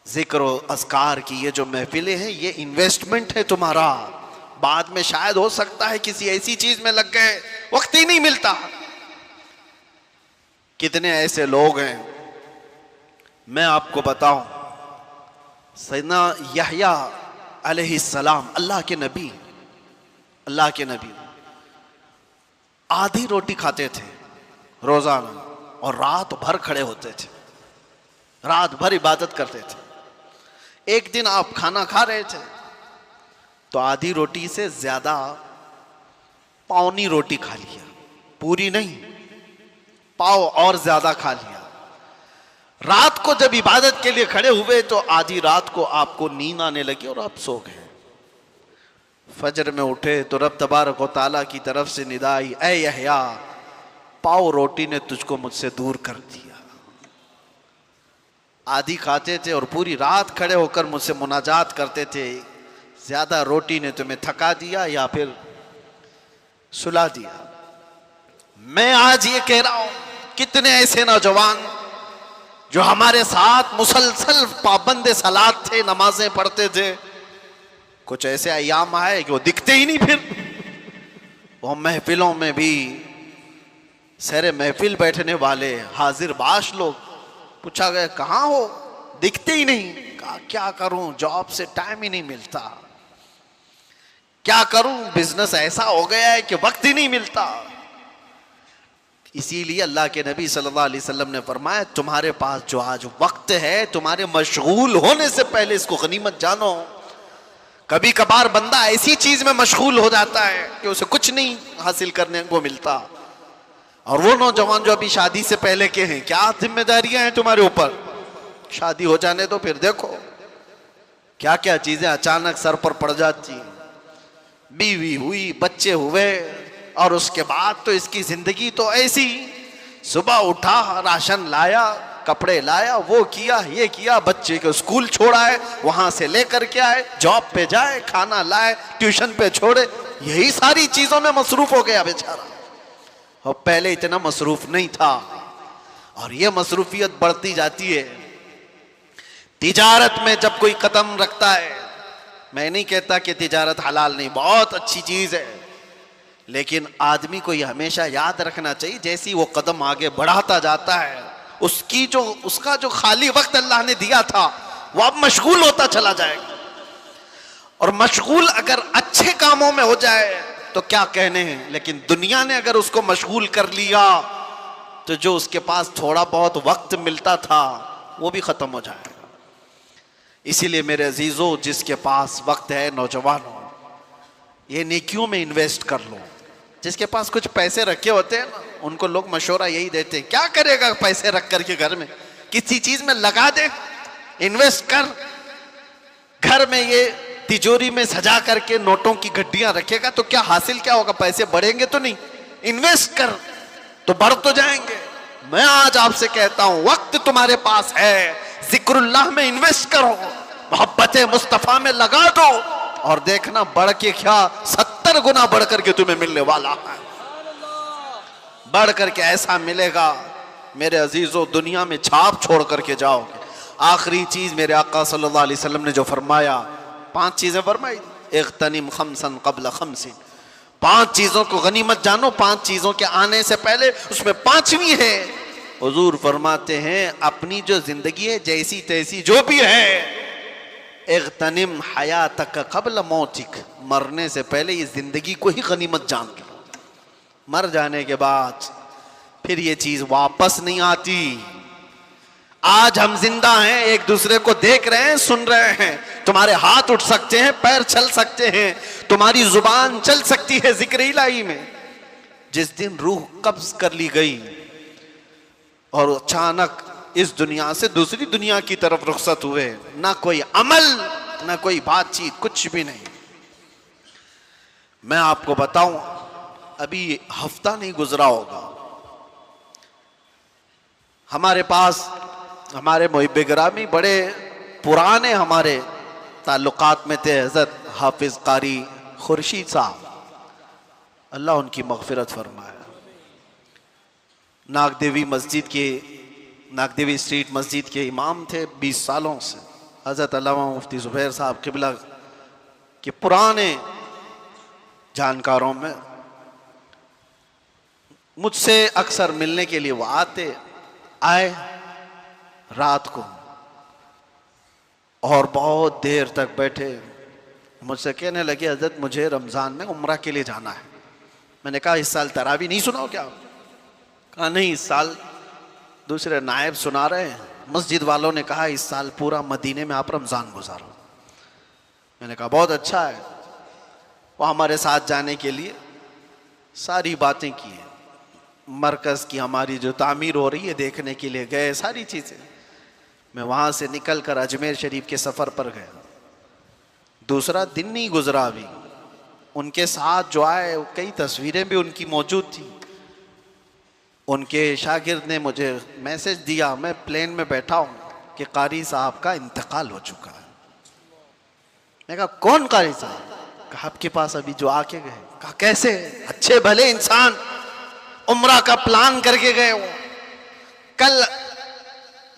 जिक्र अज़कार की ये जो महफिलें हैं, ये इन्वेस्टमेंट है तुम्हारा। बाद में शायद हो सकता है किसी ऐसी चीज में लग गए, वक्त ही नहीं मिलता। कितने ऐसे लोग हैं, मैं आपको बताऊं, सैयदना यहया अलैहिस्सलाम, अल्लाह के नबी आधी रोटी खाते थे रोजाना और रात भर खड़े होते थे, रात भर इबादत करते थे। एक दिन आप खाना खा रहे थे तो आधी रोटी से ज्यादा पौनी रोटी खा लिया, पूरी नहीं, पाव और ज्यादा खा लिया। रात को जब इबादत के लिए खड़े हुए तो आधी रात को आपको नींद आने लगी और आप सो गए। फजर में उठे तो रब तबारक व तआला की तरफ से निदा आई, ऐ यहया, पाव रोटी ने तुझको मुझसे दूर कर दिया। आधी खाते थे और पूरी रात खड़े होकर मुझसे मुनाजात करते थे, ज्यादा रोटी ने तुम्हें थका दिया या फिर सुला दिया। मैं आज ये कह रहा हूं, कितने ऐसे नौजवान जो हमारे साथ मुसलसल पाबंद सलात थे, नमाजें पढ़ते थे, कुछ ऐसे अयाम आए कि वो दिखते ही नहीं। फिर वो महफिलों में भी सरे महफिल बैठने वाले हाजिर बाश लोग, पूछा गया कहाँ हो, दिखते ही नहीं। कहा क्या करूं, जॉब से टाइम ही नहीं मिलता, क्या करूं, बिजनेस ऐसा हो गया है कि वक्त ही नहीं मिलता। इसीलिए अल्लाह के नबी सल्लल्लाहु अलैहि वसल्लम ने फरमाया, तुम्हारे पास जो आज वक्त है, तुम्हारे मशगूल होने से पहले इसको गनीमत जानो। कभी कभार बंदा ऐसी चीज में मशगूल हो जाता है कि उसे कुछ नहीं हासिल करने को मिलता। और वो नौजवान जो अभी शादी से पहले के हैं, क्या जिम्मेदारियां हैं तुम्हारे ऊपर? शादी हो जाने दो, फिर देखो क्या क्या चीजें अचानक सर पर पड़ जाती। बीवी हुई, बच्चे हुए, और उसके बाद तो इसकी जिंदगी तो ऐसी, सुबह उठा, राशन लाया, कपड़े लाया, वो किया, ये किया, बच्चे को स्कूल छोड़ा है, वहां से लेकर के आए, जॉब पे जाए, खाना लाए, ट्यूशन पे छोड़े, यही सारी चीजों में मसरूफ हो गया बेचारा। और पहले इतना मसरूफ नहीं था, और ये मसरूफियत बढ़ती जाती है। तिजारत में जब कोई कदम रखता है, मैं नहीं कहता कि तिजारत हलाल नहीं, बहुत अच्छी चीज है, लेकिन आदमी को यह हमेशा याद रखना चाहिए, जैसी वो कदम आगे बढ़ाता जाता है, उसका जो खाली वक्त अल्लाह ने दिया था, वो अब मशगूल होता चला जाएगा। और मशगूल अगर अच्छे कामों में हो जाए तो क्या कहने हैं, लेकिन दुनिया ने अगर उसको मशगूल कर लिया तो जो उसके पास थोड़ा बहुत वक्त मिलता था वो भी खत्म हो जाएगा। इसीलिए मेरे अजीजों, जिसके पास वक्त है, नौजवानों, ये नेकियों में इन्वेस्ट कर लो। जिसके पास कुछ पैसे रखे होते हैं ना, उनको लोग मशवरा यही देते हैं, क्या करेगा पैसे रख करके घर में, किसी चीज में लगा दे, इन्वेस्ट कर। घर में ये तिजोरी में सजा करके नोटों की गड्डियां रखेगा तो क्या हासिल क्या होगा? पैसे बढ़ेंगे तो नहीं। इन्वेस्ट कर तो बढ़ तो जाएंगे। मैं आज आपसे कहता हूं, वक्त तुम्हारे पास है, जिक्रुल्लाह में इन्वेस्ट करो, मोहब्बत मुस्तफा में लगा दो, और देखना बढ़ के क्या 70 गुना बढ़ करके तुम्हें मिलने वाला है। बढ़ करके ऐसा मिलेगा मेरे अजीजों, दुनिया में छाप छोड़ करके जाओगे। आखिरी चीज मेरे आका सल्लल्लाहु अलैहि वसल्लम ने जो फरमाया, 5 चीजें फरमाई, इग़्तनिम खम्सन क़ब्ल खम्सिन, 5 चीजों को गनीमत जानो, 5 चीजों के आने से पहले। उसमें 5वीं है, हुजूर फरमाते हैं, अपनी जो जिंदगी है जैसी तैसी जो भी है, इग़्तनिम हयातक क़ब्ल मौतिक, मरने से पहले ये जिंदगी को ही गनीमत जान लो। मर जाने के बाद फिर ये चीज वापस नहीं आती। आज हम जिंदा हैं, एक दूसरे को देख रहे हैं, सुन रहे हैं, तुम्हारे हाथ उठ सकते हैं, पैर चल सकते हैं, तुम्हारी जुबान चल सकती है जिक्र इलाही में। जिस दिन रूह कब्ज कर ली गई और अचानक इस दुनिया से दूसरी दुनिया की तरफ रुखसत हुए, ना कोई अमल, ना कोई बातचीत, कुछ भी नहीं। मैं आपको बताऊं, अभी हफ्ता नहीं गुजरा होगा, हमारे पास हमारे मुहिब्बे गिरामी बड़े पुराने हमारे ताल्लुकात में थे, हज़रत हाफिज कारी खुर्शीद साहब, अल्लाह उनकी मग़फ़िरत फरमाए। नागदेवी स्ट्रीट मस्जिद के इमाम थे 20 सालों से। हज़रत अल्लामा मुफ्ती ज़ुबैर साहब क़िबला के पुराने जानकारों में मुझसे अक्सर मिलने के लिए वो आए रात को, और बहुत देर तक बैठे, मुझसे कहने लगे, हज़रत मुझे रमज़ान में उम्रा के लिए जाना है। मैंने कहा, इस साल तरावी नहीं सुनाओ क्या? कहा नहीं, इस साल दूसरे नायब सुना रहे हैं। मस्जिद वालों ने कहा, इस साल पूरा मदीने में आप रमज़ान गुजारो। मैंने कहा बहुत अच्छा है। वो हमारे साथ जाने के लिए सारी बातें की, मरकज़ की हमारी जो तामीर हो रही है देखने के लिए गए, सारी चीज़ें। मैं वहाँ से निकल कर अजमेर शरीफ के सफ़र पर गया। दूसरा दिन नहीं गुजरा अभी, उनके साथ जो आए कई तस्वीरें भी उनकी मौजूद थी। उनके शागिर्द ने मुझे मैसेज दिया, मैं प्लेन में बैठा हूँ, कि कारी साहब का इंतकाल हो चुका है। मैं कहा कौन कारी साहब? कहा आपके पास अभी जो आके गए। कहा कैसे? अच्छे भले इंसान, उम्रा का प्लान करके गए हो। कल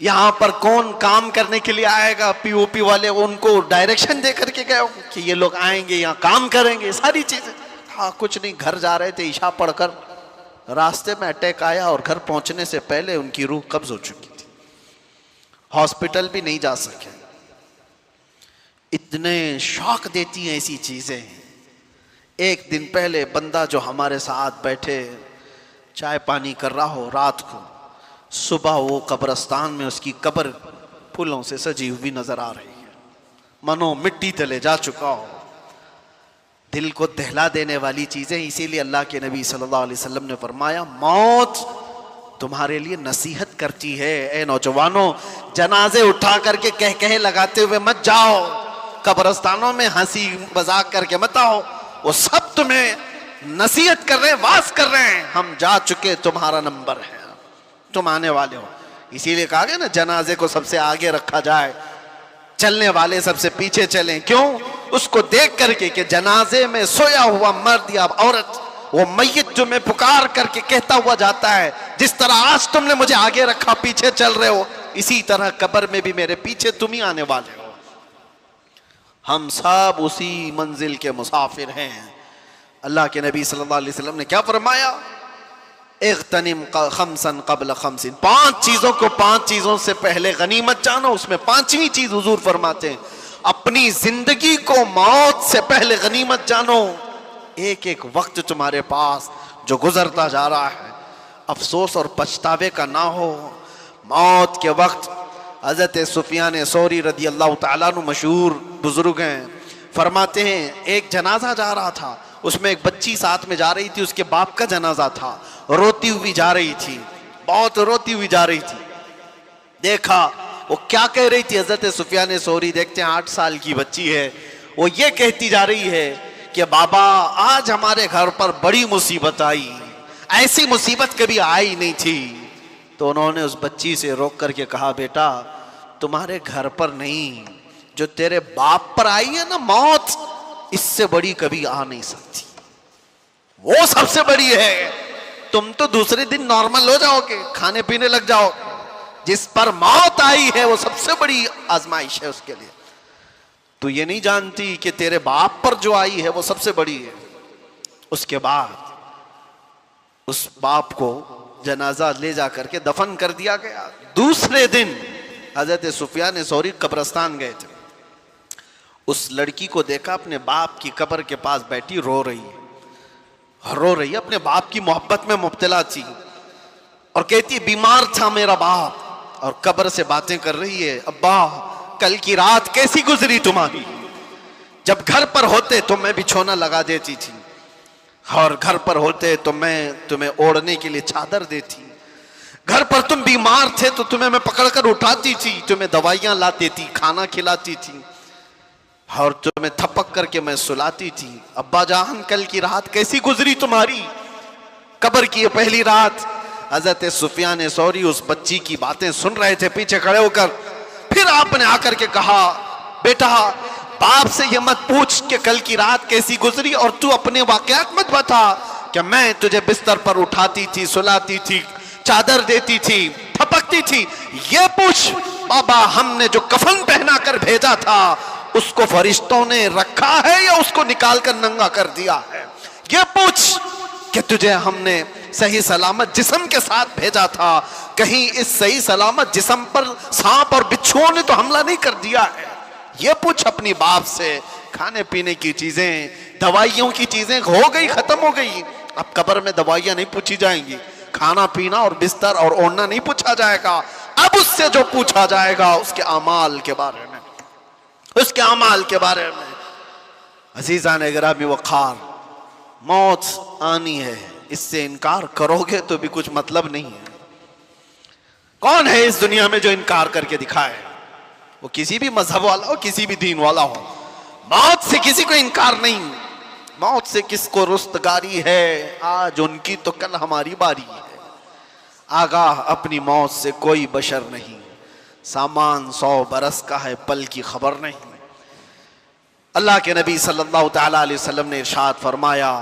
यहाँ पर कौन काम करने के लिए आएगा, पीओपी वाले, उनको डायरेक्शन दे करके गए हो कि ये लोग आएंगे यहाँ काम करेंगे, सारी चीजें। हाँ कुछ नहीं, घर जा रहे थे, ईशा पढ़कर रास्ते में अटैक आया और घर पहुंचने से पहले उनकी रूह कब्ज हो चुकी थी। हॉस्पिटल भी नहीं जा सके। इतने शौक देती हैं ऐसी चीजें। एक दिन पहले बंदा जो हमारे साथ बैठे, चाय पानी कर रहा हो रात को, सुबह वो कब्रिस्तान में उसकी कब्र फूलों से सजी हुई नजर आ रही है, मनो मिट्टी तले जा चुका हो, दिल को दहला देने वाली चीजें। इसीलिए अल्लाह के नबी सल्लल्लाहु अलैहि वसल्लम ने फरमाया, मौत तुम्हारे लिए नसीहत करती है। ए नौजवानों, जनाजे उठा करके कह लगाते हुए मत जाओ, कब्रिस्तानों में हंसी मजाक करके मत आओ, वो सब तुम्हें नसीहत कर रहे हैं, वास कर रहे हैं, हम जा चुके, तुम्हारा नंबर है, तुम आने वाले हो। इसीलिए कहा गया ना, जनाजे को सबसे आगे रखा जाए, चलने वाले सबसे पीछे चलें। क्यों? उसको देख करके कि जनाजे में सोया हुआ मर्द या औरत, वो मैयत जो मैं पुकार करके कहता हुआ जाता है, जिस तरह आज तुमने मुझे आगे रखा, पीछे चल रहे हो, इसी तरह कब्र में भी मेरे पीछे तुम ही आने वाले हो। हम सब उसी मंजिल के मुसाफिर हैं। अल्लाह के नबी सल्लल्लाहु अलैहि वसल्लम ने क्या फरमाया? इग़्तनिम खमसन क़ब्ल खमसिन, 5 चीजों को 5 चीजों से पहले गनीमत जानो। उसमें 5वीं चीज हुजूर फरमाते हैं, अपनी जिंदगी को मौत से पहले गनीमत जानो। एक एक वक्त तुम्हारे पास जो गुजरता जा रहा है, अफसोस और पछतावे का ना हो। मौत के वक्त हज़रत सुफियान सौरी रदी अल्लाह तआला अन्हु मशहूर बुजुर्ग हैं, फरमाते हैं एक जनाजा जा रहा था, उसमें एक बच्ची साथ में जा रही थी, उसके बाप का जनाजा था, रोती हुई जा रही थी, बहुत रोती हुई जा रही थी। देखा वो क्या कह रही थी, हज़रत सुफियान सौरी देखते हैं 8 साल की बच्ची है, वो ये कहती जा रही है कि बाबा आज हमारे घर पर बड़ी मुसीबत आई, ऐसी मुसीबत कभी आई नहीं थी। तो उन्होंने उस बच्ची से रोक करके कहा, बेटा तुम्हारे घर पर नहीं, जो तेरे बाप पर आई है ना मौत, इससे बड़ी कभी आ नहीं सकती, वो सबसे बड़ी है। तुम तो दूसरे दिन नॉर्मल हो जाओगे, खाने पीने लग जाओगे, जिस पर मौत आई है वो सबसे बड़ी आजमाइश है उसके लिए। तू ये नहीं जानती कि तेरे बाप पर जो आई है वो सबसे बड़ी है। उसके बाद उस बाप को जनाजा ले जा करके दफन कर दिया गया। दूसरे दिन हजरत सुफियान सौरी कब्रिस्तान गए थे, उस लड़की को देखा अपने बाप की कब्र के पास बैठी रो रही है, अपने बाप की मोहब्बत में मुब्तला थी और कहती बीमार था मेरा बाप, और कब्र से बातें कर रही है, अब्बा कल की रात कैसी गुजरी तुम्हारी, जब घर पर होते तो मैं बिछौना लगा देती थी, और घर पर होते तो मैं तुम्हें ओढ़ने के लिए चादर देती, घर पर तुम बीमार थे तो तुम्हें मैं पकड़कर उठाती थी, तुम्हें दवाइयां ला देती, खाना खिलाती थी, और तुम्हें थपक करके मैं सुलाती थी। अब्बा जान कल की रात कैसी गुजरी तुम्हारी, कब्र की ये पहली रात। हजरत सुफियान सौरी उस बच्ची की बातें सुन रहे थे पीछे खड़े होकर। फिर आपने आकर के कहा, बेटा बाप से ये मत पूछ कि कल की रात कैसी गुजरी, और तू अपने वाकयात मत बता कि मैं तुझे बिस्तर पर उठाती थी, सुलाती थी, चादर देती थी, थपकती थी। ये पूछ बाबा हमने जो कफन पहना कर भेजा था उसको फरिश्तों ने रखा है या उसको निकाल कर नंगा कर दिया है। ये पूछ कि तुझे हमने सही सलामत जिस्म के साथ भेजा था, कहीं इस सही सलामत जिस्म पर सांप और बिच्छुओं ने तो हमला नहीं कर दिया है। ये पूछ अपनी बाप से। खाने पीने की चीजें, दवाइयों की चीजें हो गई, खत्म हो गई। अब कब्र में दवाइयां नहीं पूछी जाएंगी, खाना पीना और बिस्तर और ओढ़ना नहीं पूछा जाएगा। अब उससे जो पूछा जाएगा उसके अमाल के बारे में, उसके अमाल के बारे में। अजीज़ान गिरामी वक़ार, मौत आनी है, इससे इनकार करोगे तो भी कुछ मतलब नहीं है। कौन है इस दुनिया में जो इनकार करके दिखाए? वो किसी भी मजहब वाला हो, किसी भी दीन वाला हो, मौत से किसी को इनकार नहीं। मौत से किसको रुस्तगारी है? आज उनकी तो कल हमारी बारी है। आगाह अपनी मौत से कोई बशर नहीं, सामान 100 बरस का है, पल की खबर नहीं। अल्लाह के नबी सल्लल्लाहु तआला अलैहि वसल्लम ने इरशाद फरमाया,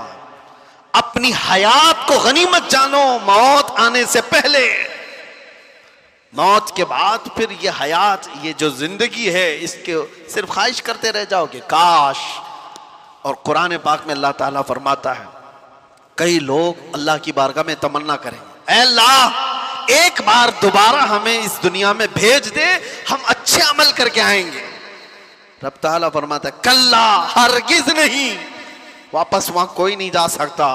अपनी हयात को गनीमत जानो, मौत आने से पहले। मौत के बाद फिर ये हयात, ये जो जिंदगी है, इसके सिर्फ ख्वाहिश करते रह जाओगे, काश। और कुरान पाक में अल्लाह ताला फरमाता है, कई लोग अल्लाह की बारगाह में तमन्ना करेंगे, ऐ अल्लाह एक बार दोबारा हमें इस दुनिया में भेज दे, हम अच्छे अमल करके आएंगे। रब ताला फरमाता है, कल्ला, हरगिज नहीं, वापस वहां कोई नहीं जा सकता।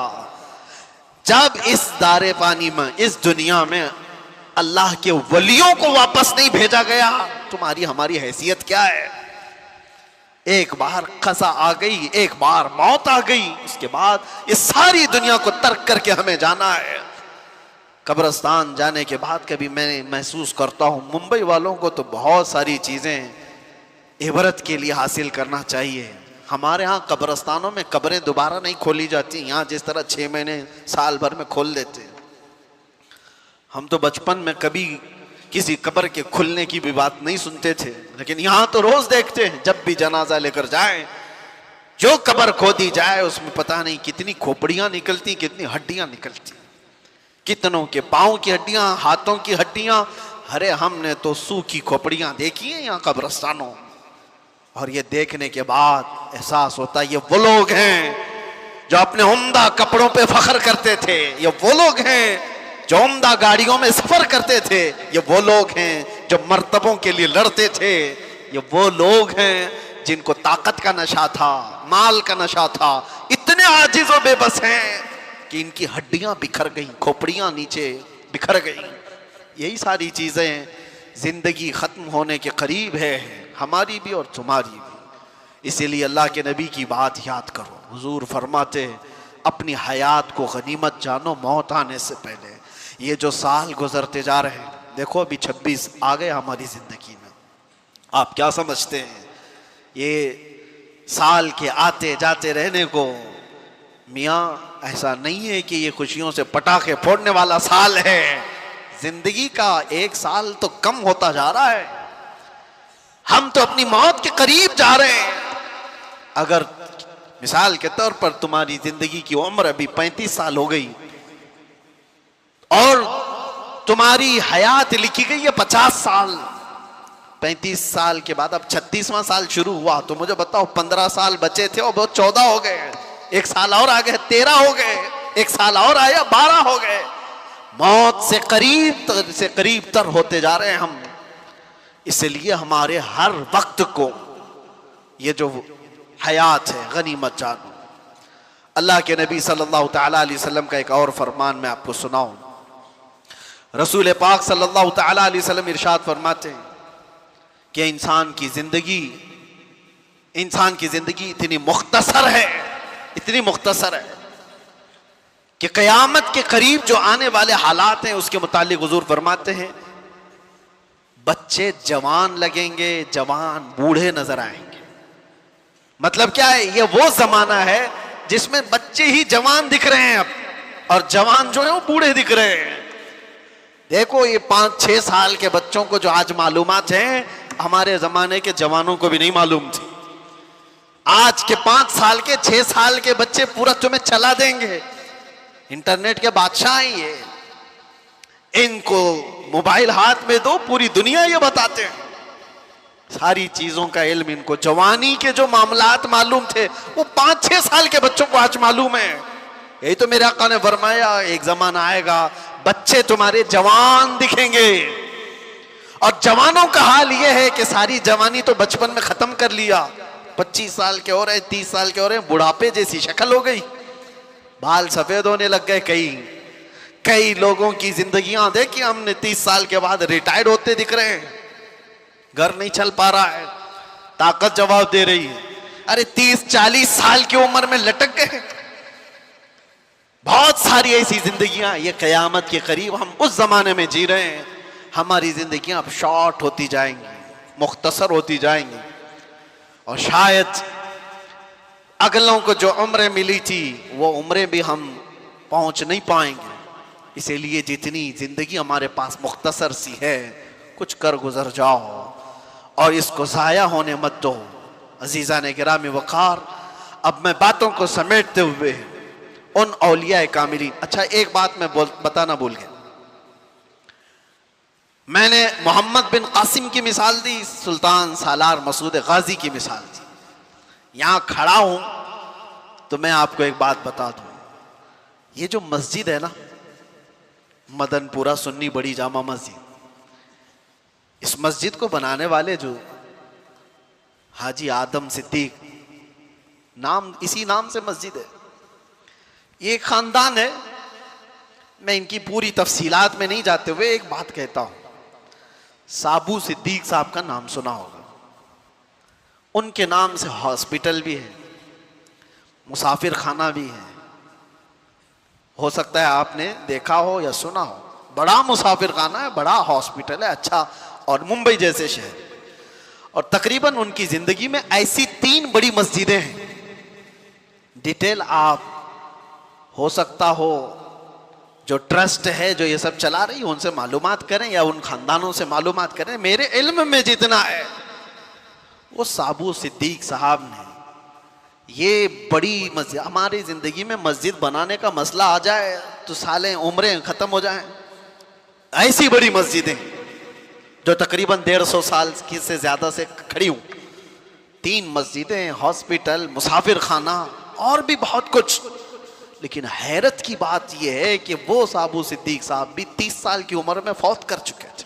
जब इस दारे पानी में, इस दुनिया में अल्लाह के वलियों को वापस नहीं भेजा गया, तुम्हारी हमारी हैसियत क्या है? एक बार कज़ा आ गई, एक बार मौत आ गई, उसके बाद इस सारी दुनिया को तर्क करके हमें जाना है। कब्रिस्तान जाने के बाद कभी मैं महसूस करता हूं, मुंबई वालों को तो बहुत सारी चीजें इबरत के लिए हासिल करना चाहिए। हमारे यहाँ कब्रिस्तानों में कब्रें दोबारा नहीं खोली जाती, यहाँ जिस तरह 6 महीने साल भर में खोल देते हैं। हम तो बचपन में कभी किसी कब्र के खुलने की भी बात नहीं सुनते थे, लेकिन यहाँ तो रोज देखते हैं। जब भी जनाजा लेकर जाए, जो कब्र खोदी जाए उसमें पता नहीं कितनी खोपड़ियां निकलती, कितनी हड्डियां निकलती, कितनों के पाँव की हड्डियां, हाथों की हड्डियां। अरे हमने तो सूखी खोपड़ियां देखी हैं यहाँ कब्रिस्तानों। और ये देखने के बाद एहसास होता है ये वो लोग हैं जो अपने उम्दा कपड़ों पे फख्र करते थे, ये वो लोग हैं जो उम्दा गाड़ियों में सफर करते थे, ये वो लोग हैं जो मर्तबों के लिए लड़ते थे, ये वो लोग हैं जिनको ताकत का नशा था, माल का नशा था। इतने आजिज और बेबस हैं कि इनकी हड्डियां बिखर गई, खोपड़ियां नीचे बिखर गई। यही सारी चीजें जिंदगी खत्म होने के करीब है, हमारी भी और तुम्हारी भी। इसीलिए अल्लाह के नबी की बात याद करो। हुजूर फरमाते, अपनी हयात को गनीमत जानो मौत आने से पहले। ये जो साल गुजरते जा रहे हैं, देखो अभी 26 आ गए हमारी जिंदगी में, आप क्या समझते हैं? ये साल के आते जाते रहने को, मियाँ ऐसा नहीं है कि ये खुशियों से पटाखे फोड़ने वाला साल है। जिंदगी का एक साल तो कम होता जा रहा है, हम तो अपनी मौत के करीब जा रहे हैं। अगर मिसाल के तौर पर तुम्हारी जिंदगी की उम्र अभी 35 साल हो गई और तुम्हारी हयात लिखी गई है 50 साल, 35 साल के बाद अब 36वां साल शुरू हुआ, तो मुझे बताओ 15 साल बचे थे और बहुत 14 हो गए, एक साल और आ गए 13 हो गए, एक साल और आया 12 हो गए। मौत से करीब तर होते जा रहे हैं हम। इसलिए हमारे हर वक्त को ये जो हयात है गनीमत जानो। अल्लाह के नबी सल्लल्लाहु तआला अलैहि वसल्लम का एक और फरमान मैं आपको सुनाऊं। रसूल पाक सल्लल्लाहु तआला अलैहि वसल्लम इरशाद फरमाते हैं कि इंसान की जिंदगी इतनी मुख्तसर है, इतनी मुख्तसर है कि क़यामत के करीब जो आने वाले हालात हैं उसके मुतालिक हुजूर फरमाते हैं, बच्चे जवान लगेंगे, जवान बूढ़े नजर आएंगे। मतलब क्या है? ये वो जमाना है जिसमें बच्चे ही जवान दिख रहे हैं अब, और जवान जो है वो बूढ़े दिख रहे हैं। देखो ये 5-6 साल के बच्चों को जो आज मालूमात हैं, हमारे जमाने के जवानों को भी नहीं मालूम थी। आज के 5 साल के 6 साल के बच्चे पूरा तुम्हें चला देंगे। इंटरनेट के बादशाह हैं ये, इनको मोबाइल हाथ में दो, पूरी दुनिया ये बताते हैं, सारी चीजों का इल्म इनको। जवानी के जो मामलात मालूम थे वो 5-6 साल के बच्चों को आज मालूम है। यही तो मेरे आका ने फरमाया, एक जमाना आएगा बच्चे तुम्हारे जवान दिखेंगे। और जवानों का हाल यह है कि सारी जवानी तो बचपन में खत्म कर लिया, 25 साल के हो रहे, 30 साल के हो रहे, बुढ़ापे जैसी शक्ल हो गई, बाल सफेद होने लग गए। कई लोगों की जिंदगियां देखी हमने, 30 साल के बाद रिटायर्ड होते दिख रहे हैं, घर नहीं चल पा रहा है, ताकत जवाब दे रही है। अरे 30-40 साल की उम्र में लटक गए। बहुत सारी ऐसी जिंदगियां, ये कयामत के करीब हम उस जमाने में जी रहे हैं। हमारी जिंदगियां अब शॉर्ट होती जाएंगी, मुख्तसर होती जाएंगी, और शायद अगलों को जो उम्रें मिली थी वो उम्रें भी हम पहुंच नहीं पाएंगे। इसीलिए जितनी जिंदगी हमारे पास मुख्तसर सी है, कुछ कर गुजर जाओ और इसको जाया होने मत दो। अजीज़ान गिरामी वक़ार, अब मैं बातों को समेटते हुए उन औलिया कामिलीन, अच्छा एक बात मैं बताना भूल गया, मैंने मोहम्मद बिन कासिम की मिसाल दी, सुल्तान सालार मसूद गाजी की मिसाल दी। यहां खड़ा हूं तो मैं आपको एक बात बता दूं, ये जो मस्जिद है ना, मदनपुरा सुन्नी बड़ी जामा मस्जिद, इस मस्जिद को बनाने वाले जो हाजी आदम सिद्दीक, नाम इसी नाम से मस्जिद है, ये खानदान है, मैं इनकी पूरी तफसीलात में नहीं जाते हुए एक बात कहता हूं। साबू सिद्दीक साहब का नाम सुना होगा, उनके नाम से हॉस्पिटल भी है, मुसाफिर खाना भी है। हो सकता है आपने देखा हो या सुना हो। बड़ा मुसाफिर खाना है, बड़ा हॉस्पिटल है, अच्छा, और मुंबई जैसे शहर। और तकरीबन उनकी जिंदगी में ऐसी 3 बड़ी मस्जिदें हैं। डिटेल आप हो सकता हो जो ट्रस्ट है जो ये सब चला रही है उनसे मालूमात करें या उन खानदानों से मालूमात करें। मेरे इल्म में जितना है वो साबू सिद्दीक साहब ने ये बड़ी मस्जिद, हमारी जिंदगी में मस्जिद बनाने का मसला आ जाए तो साले उम्रें खत्म हो जाएं। ऐसी बड़ी मस्जिदें जो तकरीबन 150 साल की से ज्यादा से खड़ी हूं, 3 मस्जिदें, हॉस्पिटल, मुसाफिर खाना और भी बहुत कुछ। लेकिन हैरत की बात यह है कि वो साबू सिद्दीक साहब भी 30 साल की उम्र में फौत कर चुके थे।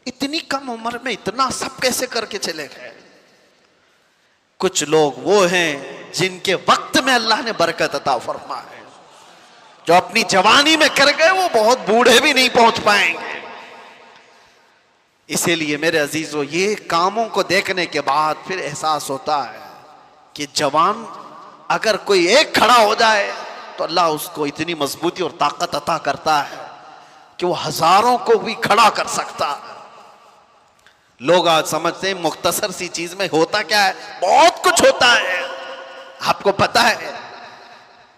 इतनी कम उम्र में इतना सब कैसे करके चले गए? कुछ लोग वो हैं जिनके वक्त में अल्लाह ने बरकत अता फरमाया है, जो अपनी जवानी में कर गए वो बहुत बूढ़े भी नहीं पहुंच पाएंगे। इसीलिए मेरे अजीजों, ये कामों को देखने के बाद फिर एहसास होता है कि जवान अगर कोई एक खड़ा हो जाए तो अल्लाह उसको इतनी मजबूती और ताकत अता करता है कि वो हजारों को भी खड़ा कर सकता है। लोग आज समझते हैं मुख्तसर सी चीज में होता क्या है, बहुत कुछ होता है। आपको पता है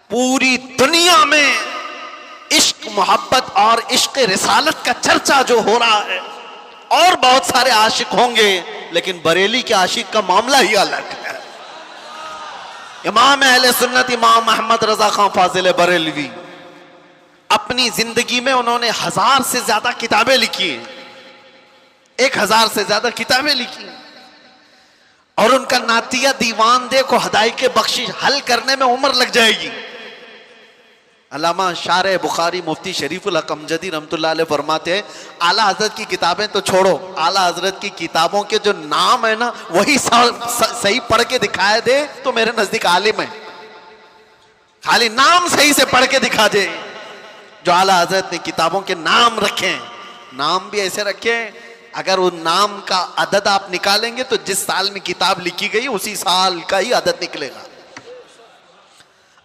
पूरी दुनिया में इश्क, मोहब्बत और इश्क रिसालत का चर्चा जो हो रहा है, और बहुत सारे आशिक होंगे, लेकिन बरेली के आशिक का मामला ही अलग है। इमाम अहले सुन्नत इमाम अहमद रजा खान फाजिल बरेलवी अपनी जिंदगी में उन्होंने 1000 से ज्यादा किताबें लिखी हैं, 1000 से ज्यादा किताबें लिखी, और उनका नातिया दीवान दे को हदायके बख्शिश हल करने में उम्र लग जाएगी। अल्लामा शारे बुखारी मुफ्ती शरीफुल हक अमजदी रहमतुल्लाह अलैह फरमाते हैं, आला हजरत की किताबें तो छोड़ो, आला हजरत की किताबों के जो नाम है ना वही सही पढ़ के दिखाए दे तो मेरे नजदीक आलिम है। खाली नाम सही से पढ़ के दिखा दे। जो आला हजरत ने किताबों के नाम रखे, नाम भी ऐसे रखे, अगर उन नाम का अदद आप निकालेंगे तो जिस साल में किताब लिखी गई उसी साल का ही अदद निकलेगा।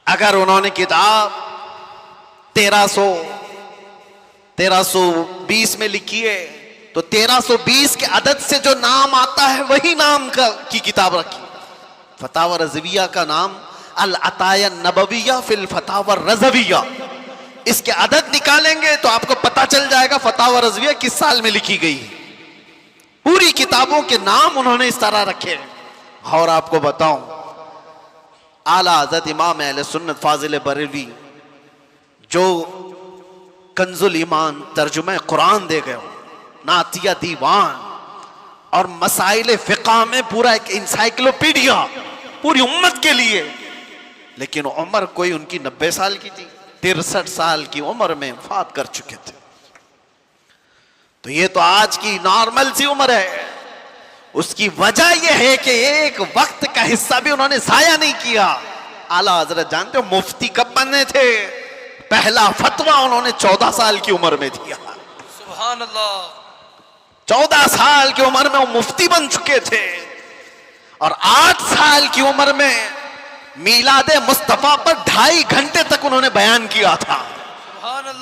अगर उन्होंने किताब 1320 में लिखी है तो 1320 के अदद से जो नाम आता है वही नाम की किताब रखी। फतावा रज़विया का नाम अल अताया नबविया फिल फतावा रज़विया, इसके अदद निकालेंगे तो आपको पता चल जाएगा फतावा रज़विया किस साल में लिखी गई है। पूरी किताबों के नाम उन्होंने इस तरह रखे हैं। और आपको बताऊं, आला हज़रत इमाम अहले सुन्नत फाजिल बरेलवी जो कंजुल ईमान तर्जुमा कुरान दे गए, नातिया दीवान और मसाइल फिक़ह में पूरा एक इंसाइक्लोपीडिया पूरी उम्मत के लिए, लेकिन उम्र कोई उनकी 90 साल की थी, 63 साल की उम्र में वफात कर चुके थे। तो ये तो आज की नॉर्मल सी उम्र है। उसकी वजह यह है कि एक वक्त का हिस्सा भी उन्होंने जाया नहीं किया। आला हजरत जानते हो मुफ्ती कब बने थे? पहला फतवा उन्होंने 14 साल की उम्र में दिया। सुभान अल्लाह। 14 साल की उम्र में वो मुफ्ती बन चुके थे, और 8 साल की उम्र में मीलादे मुस्तफा पर 2.5 घंटे तक उन्होंने बयान किया था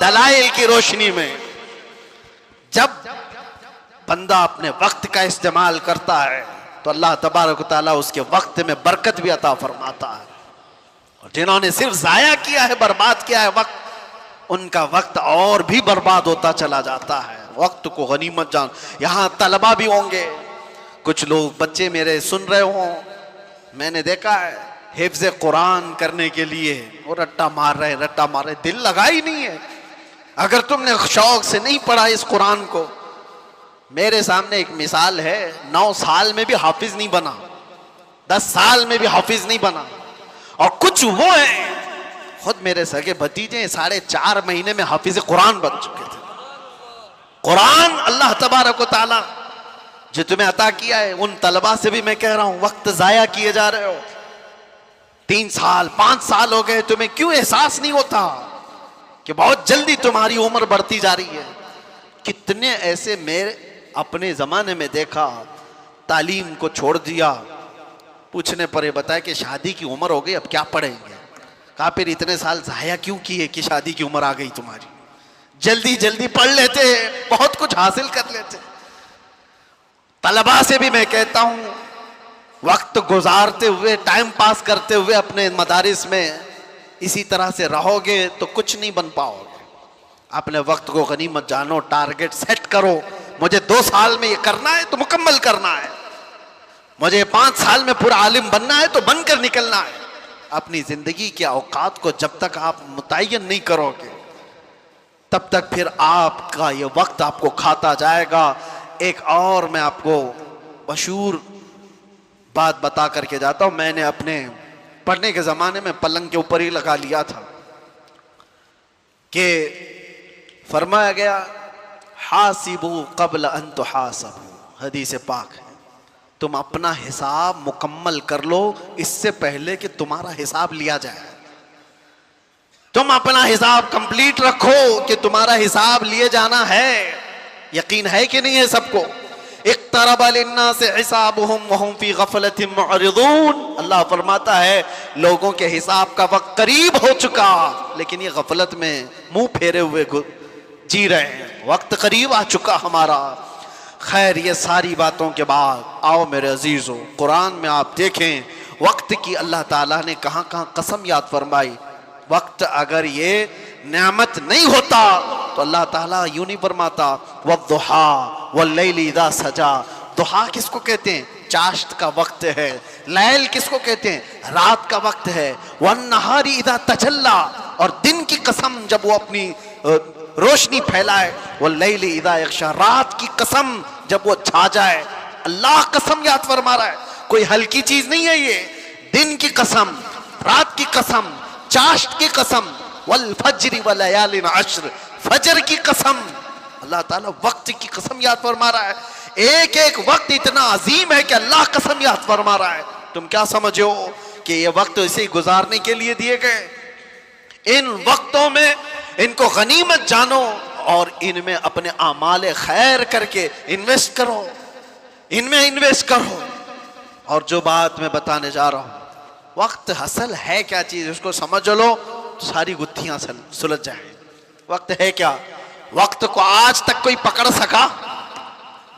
दलाइल की रोशनी में। जब बंदा अपने वक्त का इस्तेमाल करता है तो अल्लाह तबारक व तआला उसके वक्त में बरकत भी अता फरमाता है। और जिन्होंने सिर्फ जाया किया है, बर्बाद किया है वक्त, उनका वक्त और भी बर्बाद होता चला जाता है। वक्त को गनीमत जान। यहाँ तलबा भी होंगे, कुछ लोग बच्चे मेरे सुन रहे हों, मैंने देखा है हिफ्ज़ कुरान करने के लिए वो रट्टा मार रहे, दिल लगा ही नहीं है। अगर तुमने शौक से नहीं पढ़ा इस कुरान को, मेरे सामने एक मिसाल है, 9 साल में भी हाफिज नहीं बना, 10 साल में भी हाफिज नहीं बना। और कुछ वो है, खुद मेरे सगे भतीजे 4.5 महीने में हाफिज कुरान बन चुके थे। कुरान अल्लाह तबारक व तआला जो तुम्हें अता किया है, उन तलबा से भी मैं कह रहा हूं वक्त जाया किए जा रहे हो। 3 साल 5 साल हो गए, तुम्हें क्यों एहसास नहीं होता कि बहुत जल्दी तुम्हारी उम्र बढ़ती जा रही है। कितने ऐसे मेरे अपने जमाने में देखा, तालीम को छोड़ दिया, पूछने पर ये बताया कि शादी की उम्र हो गई, अब क्या पढ़ेंगे। कहा फिर इतने साल जाया क्यों किए कि शादी की उम्र आ गई तुम्हारी, जल्दी जल्दी पढ़ लेते, बहुत कुछ हासिल कर लेते। तलबा से भी मैं कहता हूं, वक्त गुजारते हुए, टाइम पास करते हुए अपने मदारिस में इसी तरह से रहोगे तो कुछ नहीं बन पाओगे। अपने वक्त को गनीमत जानो, टारगेट सेट करो। मुझे 2 साल में ये करना है तो मुकम्मल करना है, मुझे 5 साल में पूरा आलिम बनना है तो बनकर निकलना है। अपनी जिंदगी के औकात को जब तक आप मुतय्यन नहीं करोगे तब तक फिर आपका ये वक्त आपको खाता जाएगा। एक और मैं आपको मशहूर बात बता करके जाता हूं। मैंने अपने पढ़ने के ज़माने में पलंग के ऊपर ही लगा लिया था कि फरमाया गया, हासिबू क़ब्ल अन तुहासबू, हदीस पाक है, तुम अपना हिसाब मुकम्मल कर लो इससे पहले कि तुम्हारा हिसाब लिया जाए। तुम अपना हिसाब कंप्लीट रखो कि तुम्हारा हिसाब लिए जाना है। यकीन है कि नहीं है सबको? इक़्तरब लिन्नासि हिसाबुहुम वहुम फी गफ़लतिन मुअरिदून। अल्लाह फरमाता है लोगों के हिसाब का वक्त करीब हो चुका, लेकिन ये गफलत में मुंह फेरे हुए जी रहे हैं। वक्त करीब आ चुका हमारा। खैर, ये सारी बातों के बाद आओ मेरे अजीजों, कुरान में आप देखें वक्त की अल्लाह ताला ने कहां कहां कसम याद फरमाई। वक्त अगर ये नेमत नहीं होता तो अल्लाह ताला यूं नहीं फरमाता वद्दुहा वल्लैलि इज़ा सजा। दुहा किसको कहते हैं? चाश्त का वक्त है। लैल किसको कहते हैं? रात का वक्त है। वन्नहारी इज़ा तजल्ला, और दिन की कसम जब वो अपनी रोशनी फैलाए। वल्लैलि इज़ा यग़शा, रात की कसम जब वो छा जाए। अल्लाह कसम याद फरमा रहा है, कोई हल्की चीज नहीं है ये। दिन की कसम, रात की कसम, चाश्त की कसम, वल फज्र व लयालिन अश्र, फजर की कसम। अल्लाह ताला वक्त की कसम याद फरमा रहा है। एक एक वक्त इतना अजीम है कि अल्लाह कसम याद फरमा रहा है। तुम क्या समझो कि ये वक्त ऐसे ही गुजारने के लिए दिए गए? इन वक्तों में इनको गनीमत जानो और इनमें अपने आमाल खैर करके इन्वेस्ट करो, इनमें इन्वेस्ट करो। और जो बात मैं बताने जा रहा हूं, वक्त असल है क्या चीज, उसको समझ लो तो सारी गुत्थियां सुलझ जाए। वक्त है क्या? वक्त को आज तक कोई पकड़ सका?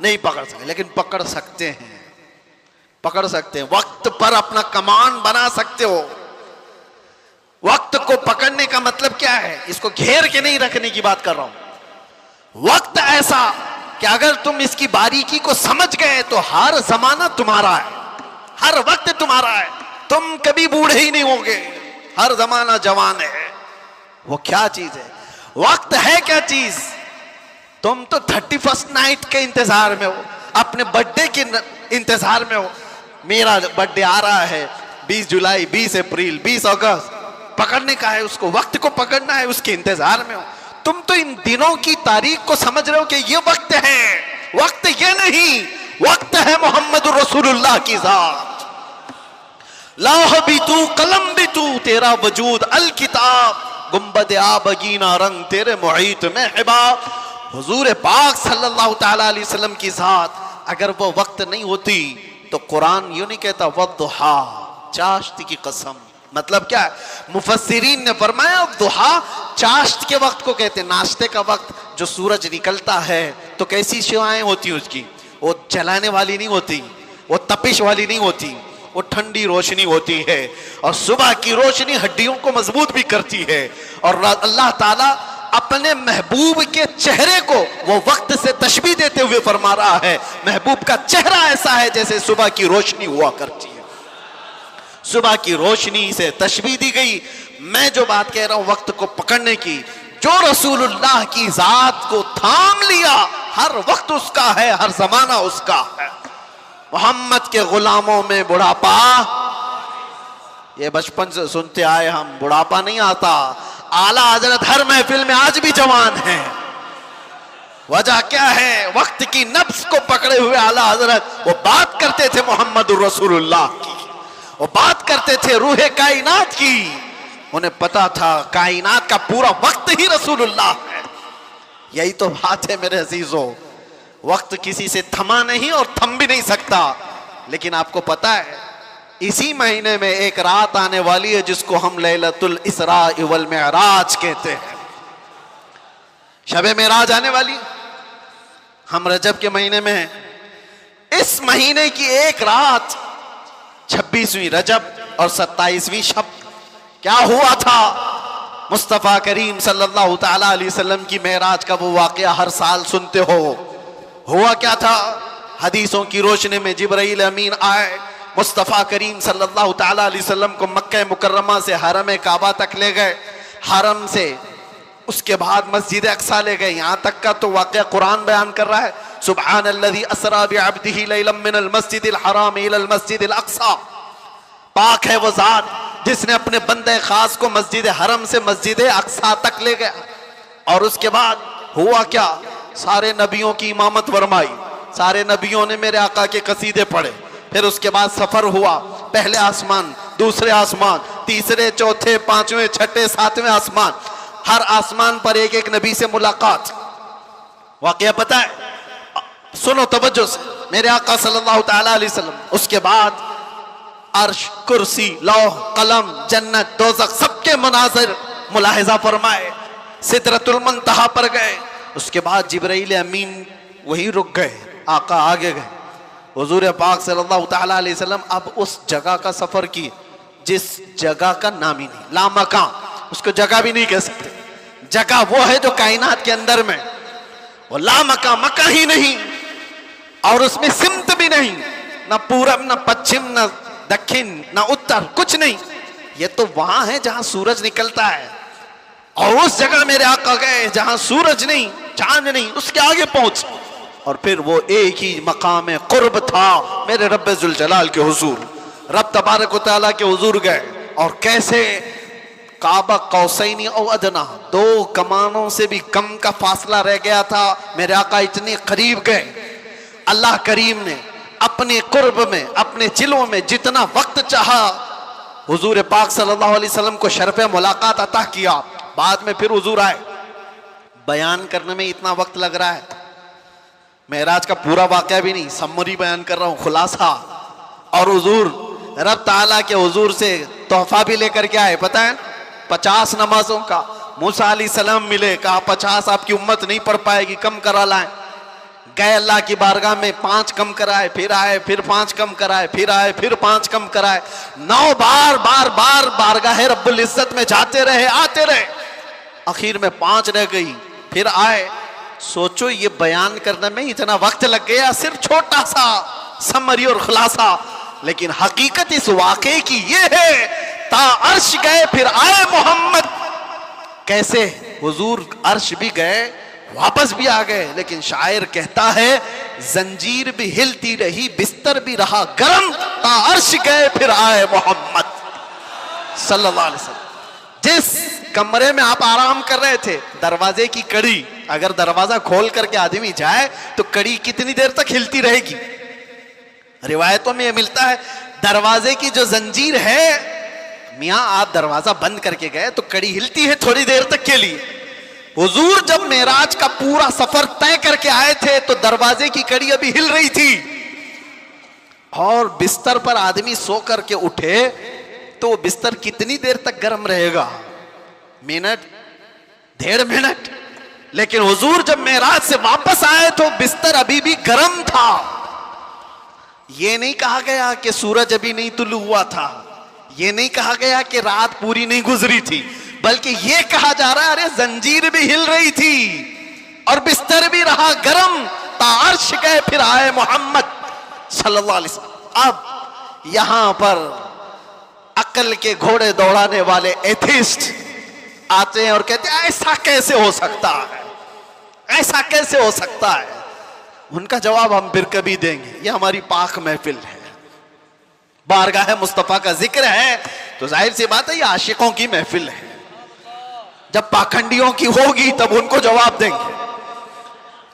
नहीं पकड़ सके, लेकिन पकड़ सकते हैं, पकड़ सकते हैं। वक्त पर अपना कमान बना सकते हो। वक्त को पकड़ने का मतलब क्या है? इसको घेर के नहीं रखने की बात कर रहा हूं। वक्त ऐसा कि अगर तुम इसकी बारीकी को समझ गए तो हर जमाना तुम्हारा है, हर वक्त तुम्हारा है। तुम कभी बूढ़े ही नहीं होगे, हर जमाना जवान है। वो क्या चीज है? वक्त है क्या चीज? तुम तो 31st नाइट के इंतजार में हो, अपने बर्थडे के इंतजार में हो। मेरा बर्थडे आ रहा है 20 जुलाई, 20 अप्रैल, 20 अगस्त, पकड़ने का है उसको, वक्त को पकड़ना है, उसके इंतजार में हो। तुम तो इन दिनों की तारीख को समझ रहे हो कि ये वक्त है। वक्त ये नहीं, वक्त है मोहम्मद रसूलुल्लाह की जात। लाह भी तू, कलम भी तू, तेरा वजूद अल किताब, गुंबद आबगीना रंग तेरे मुहीत में हिबाब। हुजूर पाक सल्लल्लाहु तआला अलैहि वसल्लम की जात अगर वो वक्त नहीं होती तो कुरान यूं नहीं कहता वद्दुहा, चाश्त की कसम। मतलब क्या है? मुफस्सिरीन ने फरमाया दुहा चाश्त के वक्त को कहते हैं, नाश्ते का वक्त। जो सूरज निकलता है तो कैसी शिवाएं होती उसकी? वो जलाने वाली नहीं होती, वो तपिश वाली नहीं होती, वो ठंडी रोशनी होती है। और सुबह की रोशनी हड्डियों को मजबूत भी करती है। और अल्लाह ताला अपने महबूब के चेहरे को वो वक्त से तशबीह देते हुए फरमा रहा है, महबूब का चेहरा ऐसा है जैसे सुबह की रोशनी हुआ करती है। सुबह की रोशनी से तशबीह दी गई। मैं जो बात कह रहा हूं वक्त को पकड़ने की, जो रसूलुल्लाह की जात को थाम लिया, हर वक्त उसका है, हर जमाना उसका है। मोहम्मद के गुलामों में बुढ़ापा, ये बचपन से सुनते आए हम, बुढ़ापा नहीं आता। आला हजरत हर महफिल में आज भी जवान है। वजह क्या है? वक्त की नफ्स को पकड़े हुए आला हजरत वो बात करते थे मोहम्मद रसूलुल्लाह की, वो बात करते थे रूहे कायनात की। उन्हें पता था कायनात का पूरा वक्त ही रसूलुल्लाह है। यही तो बात है मेरे अजीजों, वक्त किसी से थमा नहीं और थम भी नहीं सकता। लेकिन आपको पता है इसी महीने में एक रात आने वाली है जिसको हम लैलतुल इसरा वल मिअराज कहते हैं। शबे मेराज आने वाली, हम रजब के महीने में हैं। इस महीने की एक रात 26वीं रजब और 27वीं शब क्या हुआ था? मुस्तफ़ा करीम सल्लल्लाहु ताला अलैहि वसल्लम की मेराज का वो वाक़या हर साल सुनते हो। हुआ क्या था? हदीसों की रोशनी में जिब्राइल अमीन आए, मुस्तफ़ा करीम सल्लल्लाहु ताला अलैहि वसल्लम को मक्का मुकर्रमा से हरम काबा तक ले गए, हरम से उसके बाद मस्जिद अक्सा ले गए। यहाँ तक का तो वाक़या कुरान बयान कर रहा है, सुब्हानल्लज़ी अस्रा बिअब्दिही लैलन मिनल मस्जिदिल हराम इलल मस्जिदिल अक्सा। पाक है वो ज़ात जिसने अपने बंदे खास को मस्जिद हरम से मस्जिद अक्सा तक ले गया। और उसके बाद हुआ क्या? सारे नबियों की इमामत फरमाई, सारे नबियों ने मेरे आका के कसीदे पढ़े। फिर उसके बाद सफर हुआ, पहले आसमान, दूसरे आसमान, तीसरे, चौथे, पांचवें, छठे, सातवें आसमान। हर आसमान पर एक एक नबी से मुलाकात। वाकया पता है? सुनो तवज्जो से, मेरे आका सल्लल्लाहु ताला अलैहि वसल्लम। उसके बाद अर्श, कुर्सी, लौह कलम, जन्नत, दोज़ख सबके मनाज़िर मुलाहिज़ा फरमाए। सिदरतुल मुंतहा पर गए। उसके बाद जिब्राइल अमीन वहीं रुक गए, आका आगे गए। हुजूर पाक सल्लल्लाहु ताला अलैहि वसल्लम अब उस जगह का सफर किए जिस जगह का नाम ही नहीं, लामकान, उसको जगह भी नहीं कह सकते। जगह वो है जो कायनात के अंदर में, वो लामका, मका ही नहीं, और उसमें सिमत भी नहीं, ना पूरब, ना पश्चिम, ना दक्षिण, ना उत्तर, कुछ नहीं। ये तो वहां है जहां सूरज निकलता है। और उस जगह मेरे आका गए जहां सूरज नहीं, चांद नहीं, उसके आगे पहुंच। और फिर वो एक ही मकाम कुर्ब था मेरे रब्बे जुल जलाल के हुजूर। रब तबारक व तआला के हुजूर गए और कैसे? काबा कौसैनी औ अदना, दो कमानों से भी कम का फासला रह गया था। मेरे आका इतने करीब गए, अल्लाह करीम ने अपने कुर्ब में, अपने जिलों में जितना वक्त चाहा हुजूर पाक सल्लल्लाहु अलैहि वसल्लम को शरफ़े मुलाकात अता किया। बाद में फिर हुजूर आए। बयान करने में इतना वक्त लग रहा है, मेराज का पूरा वाक़या भी नहीं, समरी बयान कर रहा हूँ, खुलासा। और हुजूर रब ताला के हुजूर से तोहफा भी लेकर के आए, पता है? 50 नमाजों का। मूसा अलैहिस्सलाम मिले, कहा 50 आपकी उम्मत नहीं पढ़ पाएगी, कम करा लाएं। गए अल्लाह की बारगाह में, 5 कम कराए, फिर आए, फिर 5 कम कराए, फिर आए, फिर 5 कम कराए। 9 बार बार बार बारगाह रब्बुल इज्जत में जाते रहे, आते रहे। आखिर में 5 रह गई, फिर आए। सोचो ये बयान करने में इतना वक्त लग गया, सिर्फ छोटा सा समरी और खुलासा। लेकिन हकीकत इस वाक़े की ये है, ता अर्श गए फिर आए मोहम्मद। कैसे? हुजूर अर्श भी गए, वापस भी आ गए। लेकिन शायर कहता है, जंजीर भी हिलती रही, बिस्तर भी रहा गरम, ता अर्श गए फिर आए मोहम्मद सल्लल्लाहु अलैहि वसल्लम। जिस कमरे में आप आराम कर रहे थे, दरवाजे की कड़ी, अगर दरवाजा खोल करके आदमी जाए तो कड़ी कितनी देर तक हिलती रहेगी? रिवायतों में यह मिलता है, दरवाजे की जो जंजीर है, मियां आप दरवाजा बंद करके गए तो कड़ी हिलती है थोड़ी देर तक के लिए। हुजूर जब मेराज का पूरा सफर तय करके आए थे तो दरवाजे की कड़ी अभी हिल रही थी। और बिस्तर पर आदमी सो करके उठे तो बिस्तर कितनी देर तक गर्म रहेगा? Minute, 1.5 minute. लेकिन हुजूर जब मेराज से वापस आए तो बिस्तर अभी भी गर्म था। यह नहीं कहा गया कि सूरज अभी नहीं तुलू हुआ था, यह नहीं कहा गया कि रात पूरी नहीं गुजरी थी, बल्कि यह कहा जा रहा है, अरे जंजीर भी हिल रही थी और बिस्तर भी रहा गरम, तार्श गए फिर आए मोहम्मद सल्लल्लाहु अलैहि वसल्लम। अब यहां पर अकल के घोड़े दौड़ाने वाले एथिस्ट आते हैं और कहते हैं ऐसा कैसे हो सकता है, ऐसा कैसे हो सकता है। उनका जवाब हम फिर कभी देंगे, यह हमारी पाक महफिल है, बारगाह मुस्तफा का जिक्र है, तो जाहिर सी बात है ये आशिकों की महफिल है। जब पाखंडियों की होगी तब उनको जवाब देंगे।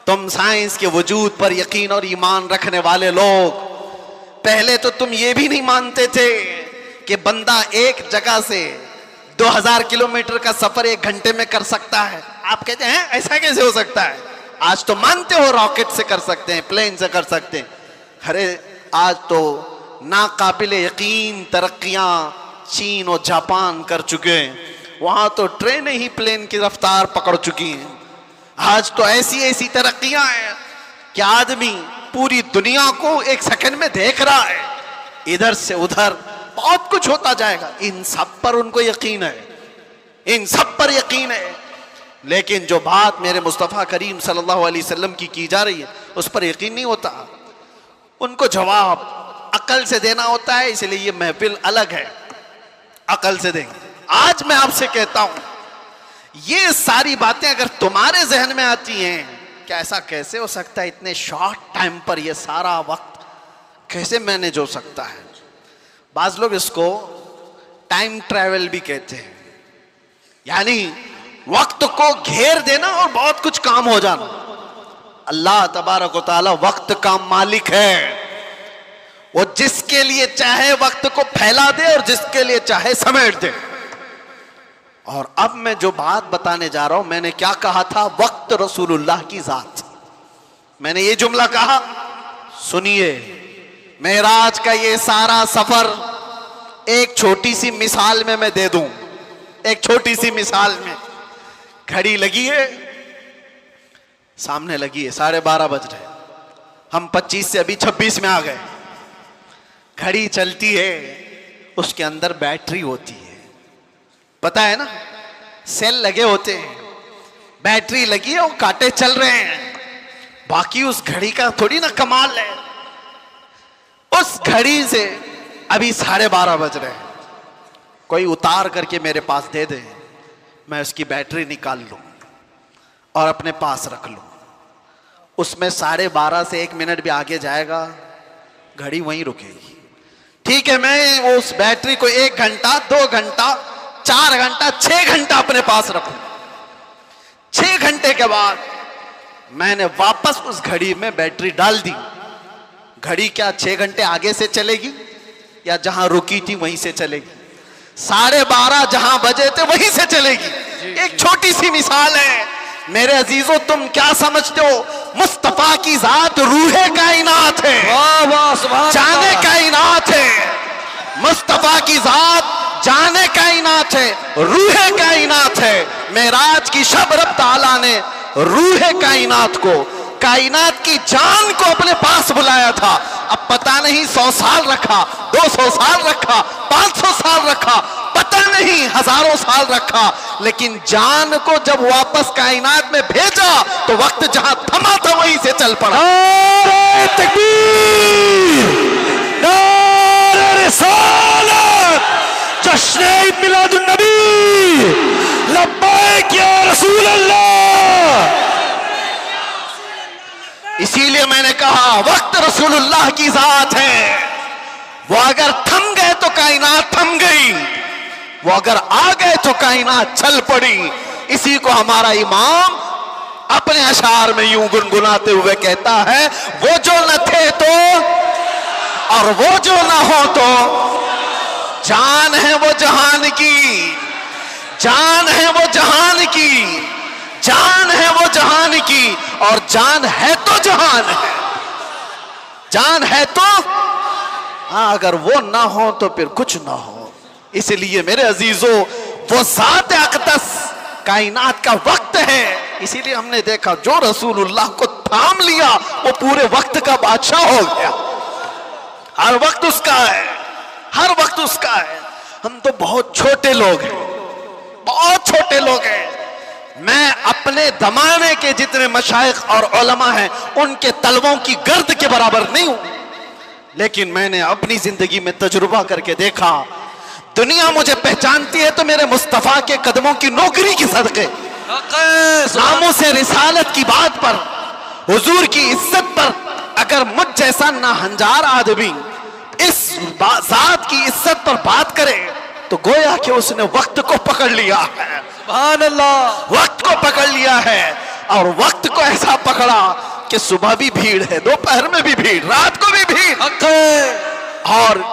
तुम साइंस के वजूद पर यकीन और ईमान रखने वाले लोग, पहले तो तुम ये भी नहीं मानते थे कि बंदा एक जगह से 2000 किलोमीटर का सफर 1 घंटे में कर सकता है। आप कहते हैं ऐसा कैसे हो सकता है? आज तो मानते हो रॉकेट से कर सकते हैं, प्लेन से कर सकते हैं। अरे आज तो नाकाबिल यकीन तरक्कियां चीन और जापान कर चुके हैं। वहां तो ट्रेनें ही प्लेन की रफ्तार पकड़ चुकी हैं। आज तो ऐसी ऐसी तरक्कियां हैं कि आदमी पूरी दुनिया को 1 सेकंड में देख रहा है, इधर से उधर बहुत कुछ होता जाएगा। इन सब पर उनको यकीन है, इन सब पर यकीन है। लेकिन जो बात मेरे मुस्तफ़ा करीम सल्लल्लाहु अलैहि वसल्लम की जा रही है उस पर यकीन नहीं होता। उनको जवाब अकल से देना होता है, इसलिए ये महफिल अलग है, अकल से देंगे। आज मैं आपसे कहता हूं ये सारी बातें अगर तुम्हारे जहन में आती हैं, क्या ऐसा कैसे हो सकता है? इतने शॉर्ट टाइम पर ये सारा वक्त कैसे मैनेज हो सकता है? बाज लोग इसको टाइम ट्रैवल भी कहते हैं, यानी वक्त को घेर देना और बहुत कुछ काम हो जाना। अल्लाह तबारक व तआला वक्त का मालिक है। वो जिसके लिए चाहे वक्त को फैला दे और जिसके लिए चाहे समेट दे। और अब मैं जो बात बताने जा रहा हूं, मैंने क्या कहा था? वक्त रसूलुल्लाह की जात। मैंने ये जुमला कहा, सुनिए, मेराज का ये सारा सफर एक छोटी सी मिसाल में मैं दे दूं। एक छोटी सी मिसाल में घड़ी लगी है, सामने लगी है, 12:30 बज रहे, हम 25 से अभी 26 में आ गए। घड़ी चलती है, उसके अंदर बैटरी होती है, पता है ना, सेल लगे होते हैं, बैटरी लगी है, वो कांटे चल रहे हैं। बाकी उस घड़ी का थोड़ी ना कमाल है। उस घड़ी से अभी 12:30 बज रहे हैं, कोई उतार करके मेरे पास दे दे, मैं उसकी बैटरी निकाल लूं और अपने पास रख लूं। उसमें 12:30 से 1 मिनट भी आगे जाएगा, घड़ी वहीं रुकेगी। ठीक है, मैं उस बैटरी को 1 घंटा, 2 घंटा, 4 घंटा, 6 घंटा अपने पास रखूं। 6 घंटे के बाद मैंने वापस उस घड़ी में बैटरी डाल दी। घड़ी क्या 6 घंटे आगे से चलेगी या जहां रुकी थी वहीं से चलेगी? 12:30 जहां बजे थे वहीं से चलेगी। एक छोटी सी मिसाल है मेरे अजीजों, तुम क्या समझते हो? मुस्तफा की जात रूहे कायनात है, वाह वाह सुभान जाने अल्लाह। कायनात है। मुस्तफा की जात जाने कायनात है, रूहे कायनात है। मेराज की शब रब ताला ने रूहे कायनात को, कायनात की जान को अपने पास बुलाया था। अब पता नहीं 100 साल रखा, 200 साल रखा, 500 साल रखा, पता नहीं हजारों साल रखा, लेकिन जान को जब वापस कायनात में भेजा तो वक्त जहां थमा था वहीं से चल पड़ा। नारे तकबीर, नारे रिसालत, जश्न ईद मिलादुन नबी, लब्बैक या रसूल अल्लाह। इसीलिए मैंने कहा वक्त रसूलुल्लाह की जात है। वो अगर थम गए तो कायनात थम गई, वो अगर आ गए तो कायनात चल पड़ी। इसी को हमारा इमाम अपने अशार में यूं गुनगुनाते हुए कहता है, वो जो न थे तो और वो जो न हो तो, जान है वो जहान की, जान है वो जहान की, जान है वो जहान की, और जान है तो जहान है, जान है तो। हाँ, अगर वो ना हो तो फिर कुछ ना हो। इसलिए मेरे अजीजों, वो ज़ात अक़दस कायनात का वक्त है। इसीलिए हमने देखा जो रसूलुल्लाह को थाम लिया वो पूरे वक्त का बादशाह हो गया। हर वक्त उसका है, हर वक्त उसका है। हम तो बहुत छोटे लोग हैं, बहुत छोटे लोग हैं। मैं अपने जमाने के जितने मशाइख और उलमा हैं उनके तलवों की गर्द के बराबर नहीं हूं, लेकिन मैंने अपनी जिंदगी में तजुर्बा करके देखा, दुनिया मुझे पहचानती है तो मेरे मुस्तफा के कदमों की नौकरी की सदके, नामों से रिसालत की बात पर, हुजूर की इज्जत पर अगर मुझ जैसा नाहंजार आदमी इस जात की इज्जत पर बात करे तो गोया कि उसने वक्त को पकड़ लिया है। सुभान अल्लाह। वक्त को पकड़ लिया है, और वक्त को ऐसा पकड़ा कि सुबह भी भीड़ है, दोपहर में भी भीड़, रात को भी भीड़, और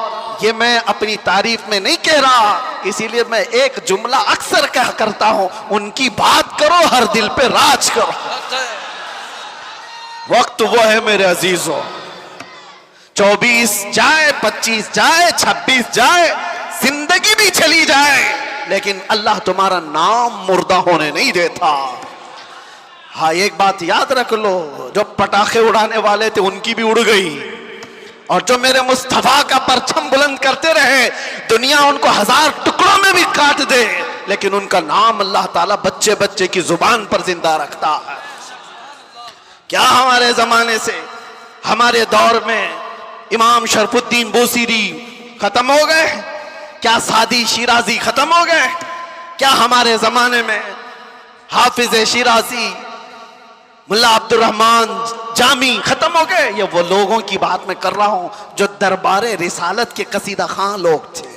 ये मैं अपनी तारीफ में नहीं कह रहा, इसीलिए मैं एक जुमला अक्सर कह करता हूं, उनकी बात करो हर दिल पे राज करो। वक्त वो है मेरे अजीजों, 24 जाए, 25 जाए, 26 जाए, जिंदगी भी चली जाए, लेकिन अल्लाह तुम्हारा नाम मुर्दा होने नहीं देता। हाँ, एक बात याद रख लो, जो पटाखे उड़ाने वाले थे उनकी भी उड़ गई, और जो मेरे मुस्तफा का परचम बुलंद करते रहे, दुनिया उनको 1000 टुकड़ों में भी काट दे, लेकिन उनका नाम अल्लाह ताला बच्चे बच्चे की जुबान पर जिंदा रखता है। क्या हमारे जमाने से, हमारे दौर में इमाम शरफुद्दीन बूसीरी खत्म हो गए? क्या सादी शिराजी खत्म हो गए? क्या हमारे जमाने में हाफिज शिराजी, मुल्ला अब्दुल रहमान जामी खत्म हो गए? ये वो लोगों की बात मैं कर रहा हूं जो दरबारे रिसालत के कसीदा खां लोग थे,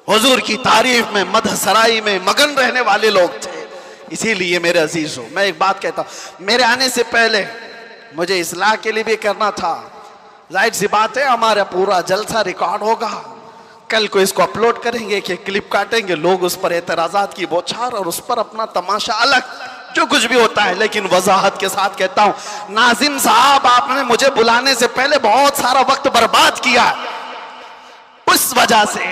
हुजूर की तारीफ में, मदह सराई में मगन रहने वाले लोग थे। इसीलिए मेरे अजीजों, मैं एक बात कहता हूं, मेरे आने से पहले मुझे इस्लाह के लिए भी करना था। जाहिर सी बात है, हमारा पूरा जलसा रिकॉर्ड होगा, कल को इसको अपलोड करेंगे कि क्लिप काटेंगे, लोग उस पर एतराजात की बौछार और उस पर अपना तमाशा अलग, जो कुछ भी होता है। लेकिन वजाहत के साथ कहता हूं, नाजिम साहब, आपने मुझे बुलाने से पहले बहुत सारा वक्त बर्बाद किया, उस वजह से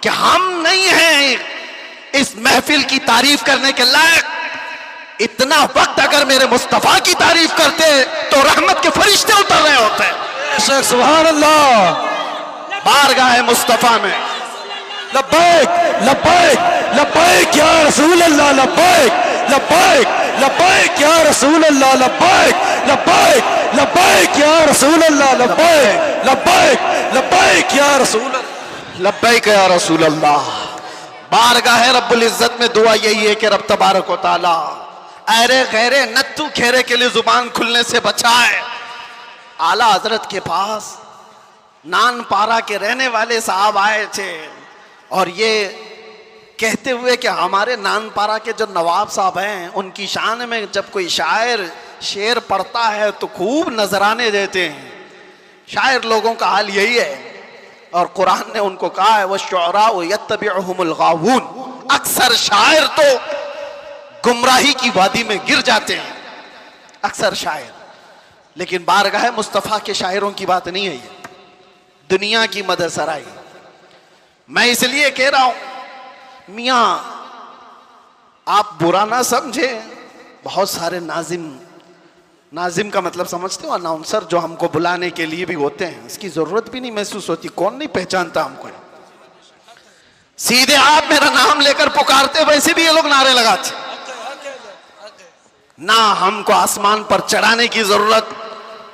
कि हम नहीं हैं इस महफिल की तारीफ करने के लायक। इतना वक्त अगर मेरे मुस्तफा की तारीफ करते तो रहमत के फरिश्ते उतर रहे होते। सुभान अल्लाह, बारगाह मुस्तफा में लब्बैक लब्बैक लब्बैक या रसूल अल्लाह, लब्बैक लब्बैक लब्बैक या रसूल अल्लाह, लब्बैक लब्बैक लब्बैक या रसूल अल्लाह, लब्बैक लब्बैक लब्बैक या रसूल अल्लाह, लब्बैक या रसूल अल्लाह। बारगाह रब्बुल इज्जत में दुआ यही है कि रब तबारक व तआला ऐरे गैरे नत्थु खेरे के लिए जुबान खुलने से बचाए। आला हजरत के पास नानपारा के रहने वाले साहब आए थे और ये कहते हुए कि हमारे नानपारा के जो नवाब साहब हैं, उनकी शान में जब कोई शायर शेर पढ़ता है तो खूब नजराने देते हैं। शायर लोगों का हाल यही है, और कुरान ने उनको कहा है, वश्शुअरा यत्तबिउहुमुल गावून, अक्सर शायर तो गुमराही की वादी में गिर जाते हैं, अक्सर शायर। लेकिन बारगाह मुस्तफा के शायरों की बात नहीं है ये, दुनिया की मदद सराई। मैं इसलिए कह रहा हूं, मियां आप बुरा ना समझे, बहुत सारे नाजिम का मतलब समझते हो, अनाउंसर जो हमको बुलाने के लिए भी होते हैं, इसकी जरूरत भी नहीं महसूस होती, कौन नहीं पहचानता हमको, सीधे आप मेरा नाम लेकर पुकारते, वैसे भी ये लोग नारे लगाते। ना हमको आसमान पर चढ़ाने की जरूरत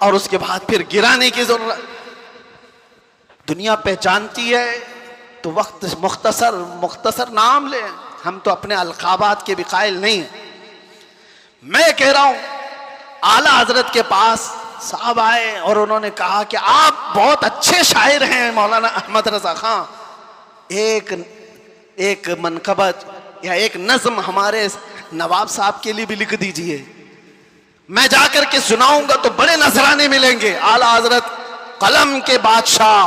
और उसके बाद फिर गिराने की जरूरत। दुनिया पहचानती है तो वक्त मुख्तसर नाम ले, हम तो अपने अलकाबात के भी कायल नहीं हैं। मैं कह रहा हूं, आला हजरत के पास साहब आए और उन्होंने कहा कि आप बहुत अच्छे शायर हैं मौलाना अहमद रजा खां, एक मनकबत या एक नज्म हमारे नवाब साहब के लिए भी लिख दीजिए, मैं जाकर के सुनाऊंगा तो बड़े नजराने मिलेंगे। आला हजरत कलम के बादशाह।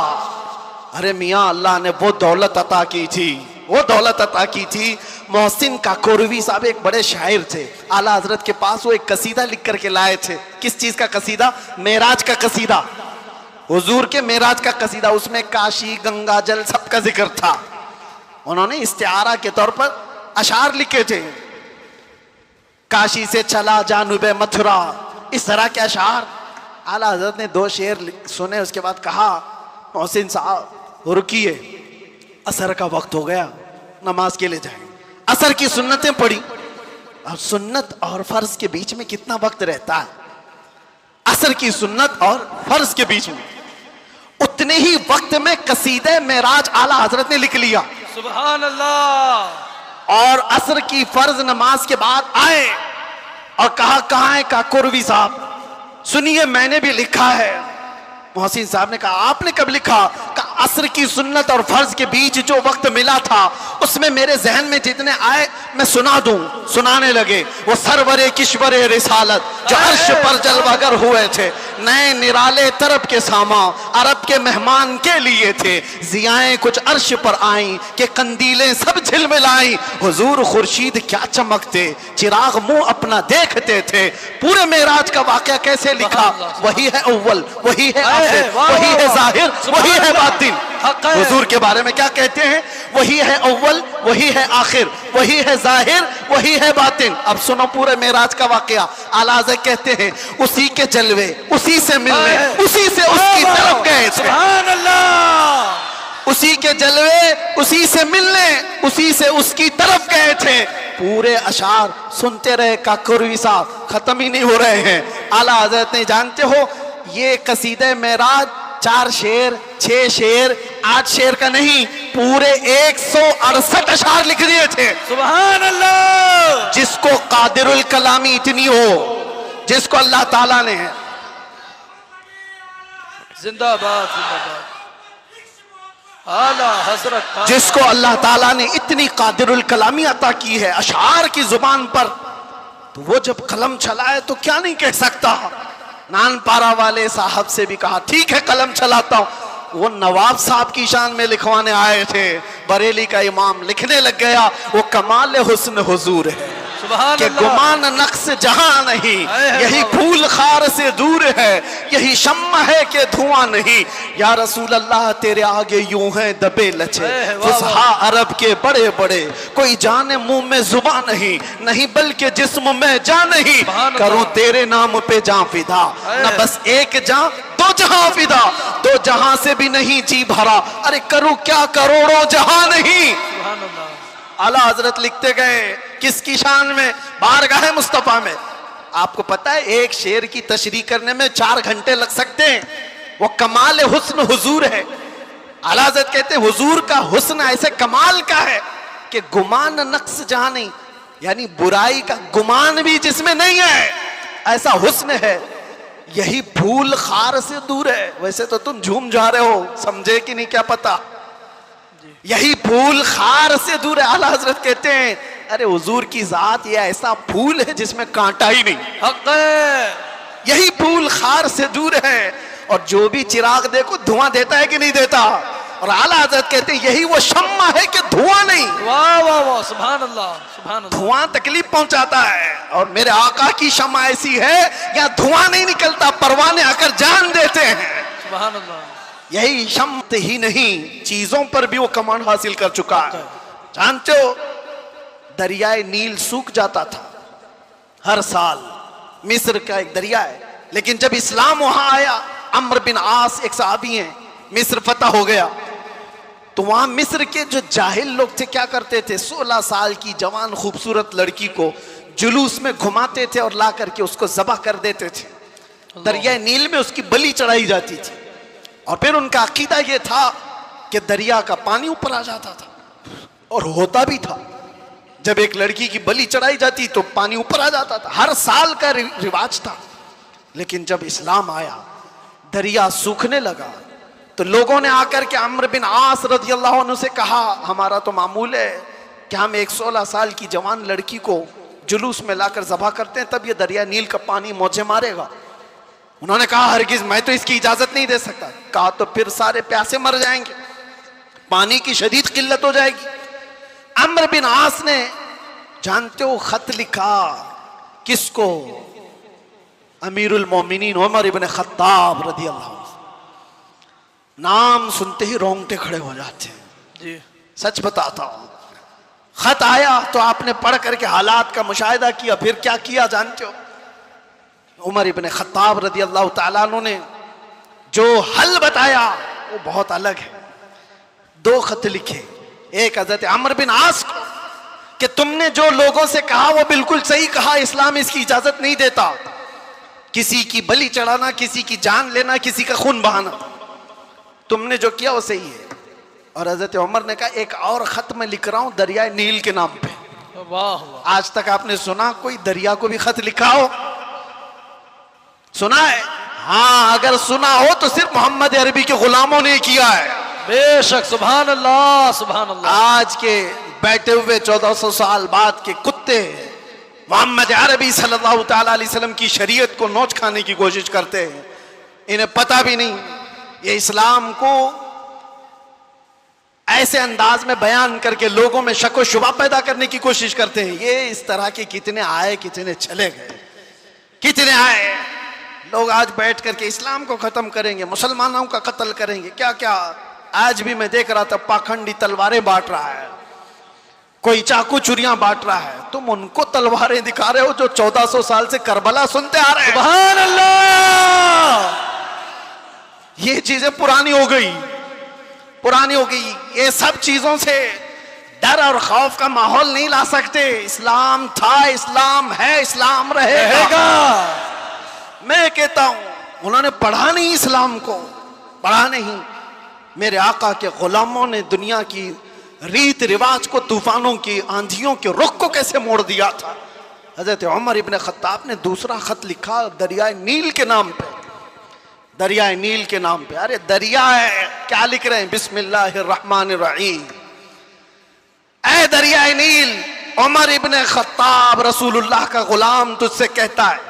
अरे मियां, अल्लाह ने वो दौलत अता की थी, वो दौलत अता की थी। मोहसिन काकोरवी साहब एक बड़े शायर थे, आला हजरत के पास वो एक कसीदा लिख करके लाए थे। किस चीज का कसीदा? मेराज का कसीदा, हुजूर के मेराज का कसीदा। उसमें काशी, गंगा जल सबका जिक्र था। उन्होंने इस्तिआरा के तौर पर अशार लिखे थे, काशी से चला जानुबे मथुरा, इस तरह के अशार। आला हजरत ने 2 शेर सुने, उसके बाद कहा, मोहसिन साहब रुकिए, असर का वक्त हो गया, नमाज के लिए जाएंगे। असर की सुन्नतें पढ़ी। अब सुन्नत और फर्ज के बीच में कितना वक्त रहता है? असर की सुन्नत और फर्ज के बीच में उतने ही वक्त में कसीदे मेराज आला हजरत ने लिख लिया। सुभान अल्लाह। और असर की फर्ज नमाज के बाद आए और कहा, कहां है काकोरवी साहब, सुनिए मैंने भी लिखा है। मोहसिन साहब ने कहा, आपने कब लिखा? कहा असर की सुन्नत और फर्ज के बीच जो वक्त मिला था उसमें मेरे जहन में जितने आए मैं सुना दूं, सुनाने लगे। वो सरवरे किश्वरे रिसालत जो अर्श पर जलवागर हुए थे, नए निराले तरफ के सामा अरब के मेहमान के लिए थे। जियाएं कुछ अर्श पर आई कि कंदीलें सब झिलमिलाई, हुजूर खुर्शीद क्या चमकते, चिराग मुंह अपना देखते थे। पूरे मेराज का वाकया कैसे लिखा, वही है अव्वल, वही है आखिर, वही है जाहिर, वही है बातिन। हुजूर के बारे में क्या कहते हैं, वही है अव्वल, वही है आखिर, वही है जाहिर, वही है बातिन। अब सुनो पूरे मेराज का वाकया। आला हज़रत कहते हैं उसी के जलवे, उसी से मिलने, उसी से उसकी तरफ गए थे। सुभान अल्लाह। उसी के जलवे, उसी से मिलने, उसी से उसकी तरफ गए थे। पूरे अशार सुनते रहे काकुरवी साहब, खत्म ही नहीं हो रहे हैं। आला हज़रत ने, जानते हो ये कसीदे मेराज 4 शेर, 6 शेर, 8 शेर का नहीं, पूरे 168 अशार लिख दिए थे। सुभान अल्लाह। जिसको कादिरुल कलामी इतनी हो, जिसको अल्लाह ताला ने है, जिंदाबाद जिंदाबाद आला हजरत, जिसको अल्लाह ताला ने इतनी कादिरुल कलामी अता की है अशार की जुबान पर, तो वो जब कलम चलाए तो क्या नहीं कह सकता। नानपारा वाले साहब से भी कहा ठीक है कलम चलाता हूं, वो नवाब साहब की शान में लिखवाने आए थे। बरेली का इमाम लिखने लग गया, वो कमाल हुस्न हुजूर है कि गुमान नक्श जहां नहीं, यही फूल खार से दूर है, यही शम्मा है कि धुआं नहीं। या रसूल अल्लाह तेरे आगे यूं है दबे लचे फुसहा अरब के बड़े बड़े, कोई जाने मुंह में जुबान नहीं, नहीं बल्कि जिस्म में जान नहीं। करूं तेरे नाम पे जान फिदा, न बस एक जान दो जहां फिदा, दो जहां से भी नहीं जी भरा, अरे करूं क्या करोड़ों जहां नहीं। आला हजरत लिखते गए किसकी शान में, बारगाह मुस्तफा में। आपको पता है एक शेर की तशरीह करने में 4 घंटे लग सकते हैं, वो कमाल हुस्न हुजूर है। आला हजरत कहते हैं हुजूर का हुस्न ऐसे कमाल का है कि गुमान नक्स जहां नहीं, यानी बुराई का गुमान भी जिसमें नहीं है, ऐसा हुस्न है। यही फूल खार से दूर है। वैसे तो तुम झूम जा रहे हो, समझे कि नहीं क्या पता, यही फूल खार से दूर है। आला हजरत कहते हैं अरे हुजूर की जात ये ऐसा फूल है जिसमें कांटा ही नहीं, हक है। यही फूल खार से दूर है। और जो भी चिराग देखो धुआं देता है कि नहीं देता। और आला हजरत कहते हैं यही वो शम्मा है कि धुआं नहीं। वाह वाह वाह, सुभान अल्लाह सुभान अल्लाह। धुआं तकलीफ पहुंचाता है और मेरे आका की शम्मा ऐसी है यहाँ धुआं नहीं निकलता, परवाने आकर जान देते हैं। सुभान अल्लाह। यही शम्त ही नहीं, चीजों पर भी वो कमांड हासिल कर चुका है। जानते हो दरियाए नील सूख जाता था हर साल, मिस्र का एक दरिया है, लेकिन जब इस्लाम वहां आया, अम्र बिन आस एक सहाबी हैं, मिस्र फतह हो गया, तो वहां मिस्र के जो जाहिल लोग थे क्या करते थे, 16 साल की जवान खूबसूरत लड़की को जुलूस में घुमाते थे और ला करके उसको ज़बह कर देते थे। दरिया नील में उसकी बलि चढ़ाई जाती थी और फिर उनका अकीदा ये था कि दरिया का पानी ऊपर आ जाता था, और होता भी था। जब एक लड़की की बलि चढ़ाई जाती तो पानी ऊपर आ जाता था, हर साल का रिवाज था। लेकिन जब इस्लाम आया, दरिया सूखने लगा, तो लोगों ने आकर के अम्र बिन आस रज़ी अल्लाह अन्हु से कहा हमारा तो मामूल है कि हम एक 16 साल की जवान लड़की को जुलूस में लाकर ज़बह करते हैं, तब ये दरिया नील का पानी मौजे मारेगा। उन्होंने कहा हरगिज मैं तो इसकी इजाजत नहीं दे सकता। कहा तो फिर सारे प्यासे मर जाएंगे, पानी की शदीद किल्लत हो जाएगी। अम्र बिन आस ने, जानते हो, खत लिखा किसको, अमीरुल मोमिनीन उमर इब्न खत्ताब रज़ी अल्लाह। नाम सुनते ही रोंगटे खड़े हो जाते हैं जी, सच बताता हूं। खत आया तो आपने पढ़ करके हालात का मुशाहिदा किया, फिर क्या किया जानते हो, उमर इब्न खत्ताब रज़ी अल्लाह तआला अन्हु ने जो हल बताया वो बहुत अलग है। 2 खत लिखे, एक हजरत अम्र बिन आस को कि तुमने जो लोगों से कहा वो बिल्कुल सही कहा, इस्लाम इसकी इजाजत नहीं देता, किसी की बलि चढ़ाना, किसी की जान लेना, किसी का खून बहाना, तुमने जो किया वो सही है। और हजरत उमर ने कहा एक और खत मैं लिख रहा हूं दरिया नील के नाम पे। वाह। आज तक आपने सुना कोई दरिया को भी खत लिखा हो? सुना है? हाँ, अगर सुना हो तो सिर्फ मोहम्मद अरबी के गुलामों ने किया है। बेशक सुभान अल्लाह सुभान अल्लाह। आज के बैठे हुए 1400 साल बाद के कुत्ते मोहम्मद अरबी सल्लल्लाहु ताला अलैहि वसल्लम की शरीयत को नोच खाने की कोशिश करते हैं। इन्हें पता भी नहीं, ये इस्लाम को ऐसे अंदाज में बयान करके लोगों में शक व शुबा पैदा करने की कोशिश करते हैं। ये इस तरह के कितने आए कितने चले गए, कितने आए लोग आज बैठ करके इस्लाम को खत्म करेंगे, मुसलमानों का कत्ल करेंगे, क्या क्या। आज भी मैं देख रहा था पाखंडी तलवारें बांट रहा है, कोई चाकू चुरियां बांट रहा है। तुम उनको तलवारें दिखा रहे हो जो 1400 साल से करबला सुनते आ रहे हैं। सुभान अल्लाह। ये चीजें पुरानी हो गई, पुरानी हो गई। ये सब चीजों से डर और खौफ का माहौल नहीं ला सकते। इस्लाम था, इस्लाम है, इस्लाम रहेगा। मैं कहता हूं उन्होंने पढ़ा नहीं इस्लाम को, पढ़ा नहीं। मेरे आका के गुलामों ने दुनिया की रीत रिवाज को, तूफानों की, आंधियों के रुख को कैसे मोड़ दिया था। हजरत उमर इब्न खत्ताब ने दूसरा खत लिखा दरियाए नील के नाम पे, दरियाए नील के नाम पे। अरे दरिया है, क्या लिख रहे हैं, बिस्मिल्लाहिर्रहमानिर्रहीम। ऐ दरियाए नील, उमर इब्न खत्ताब रसूलुल्लाह का गुलाम तुझसे कहता है,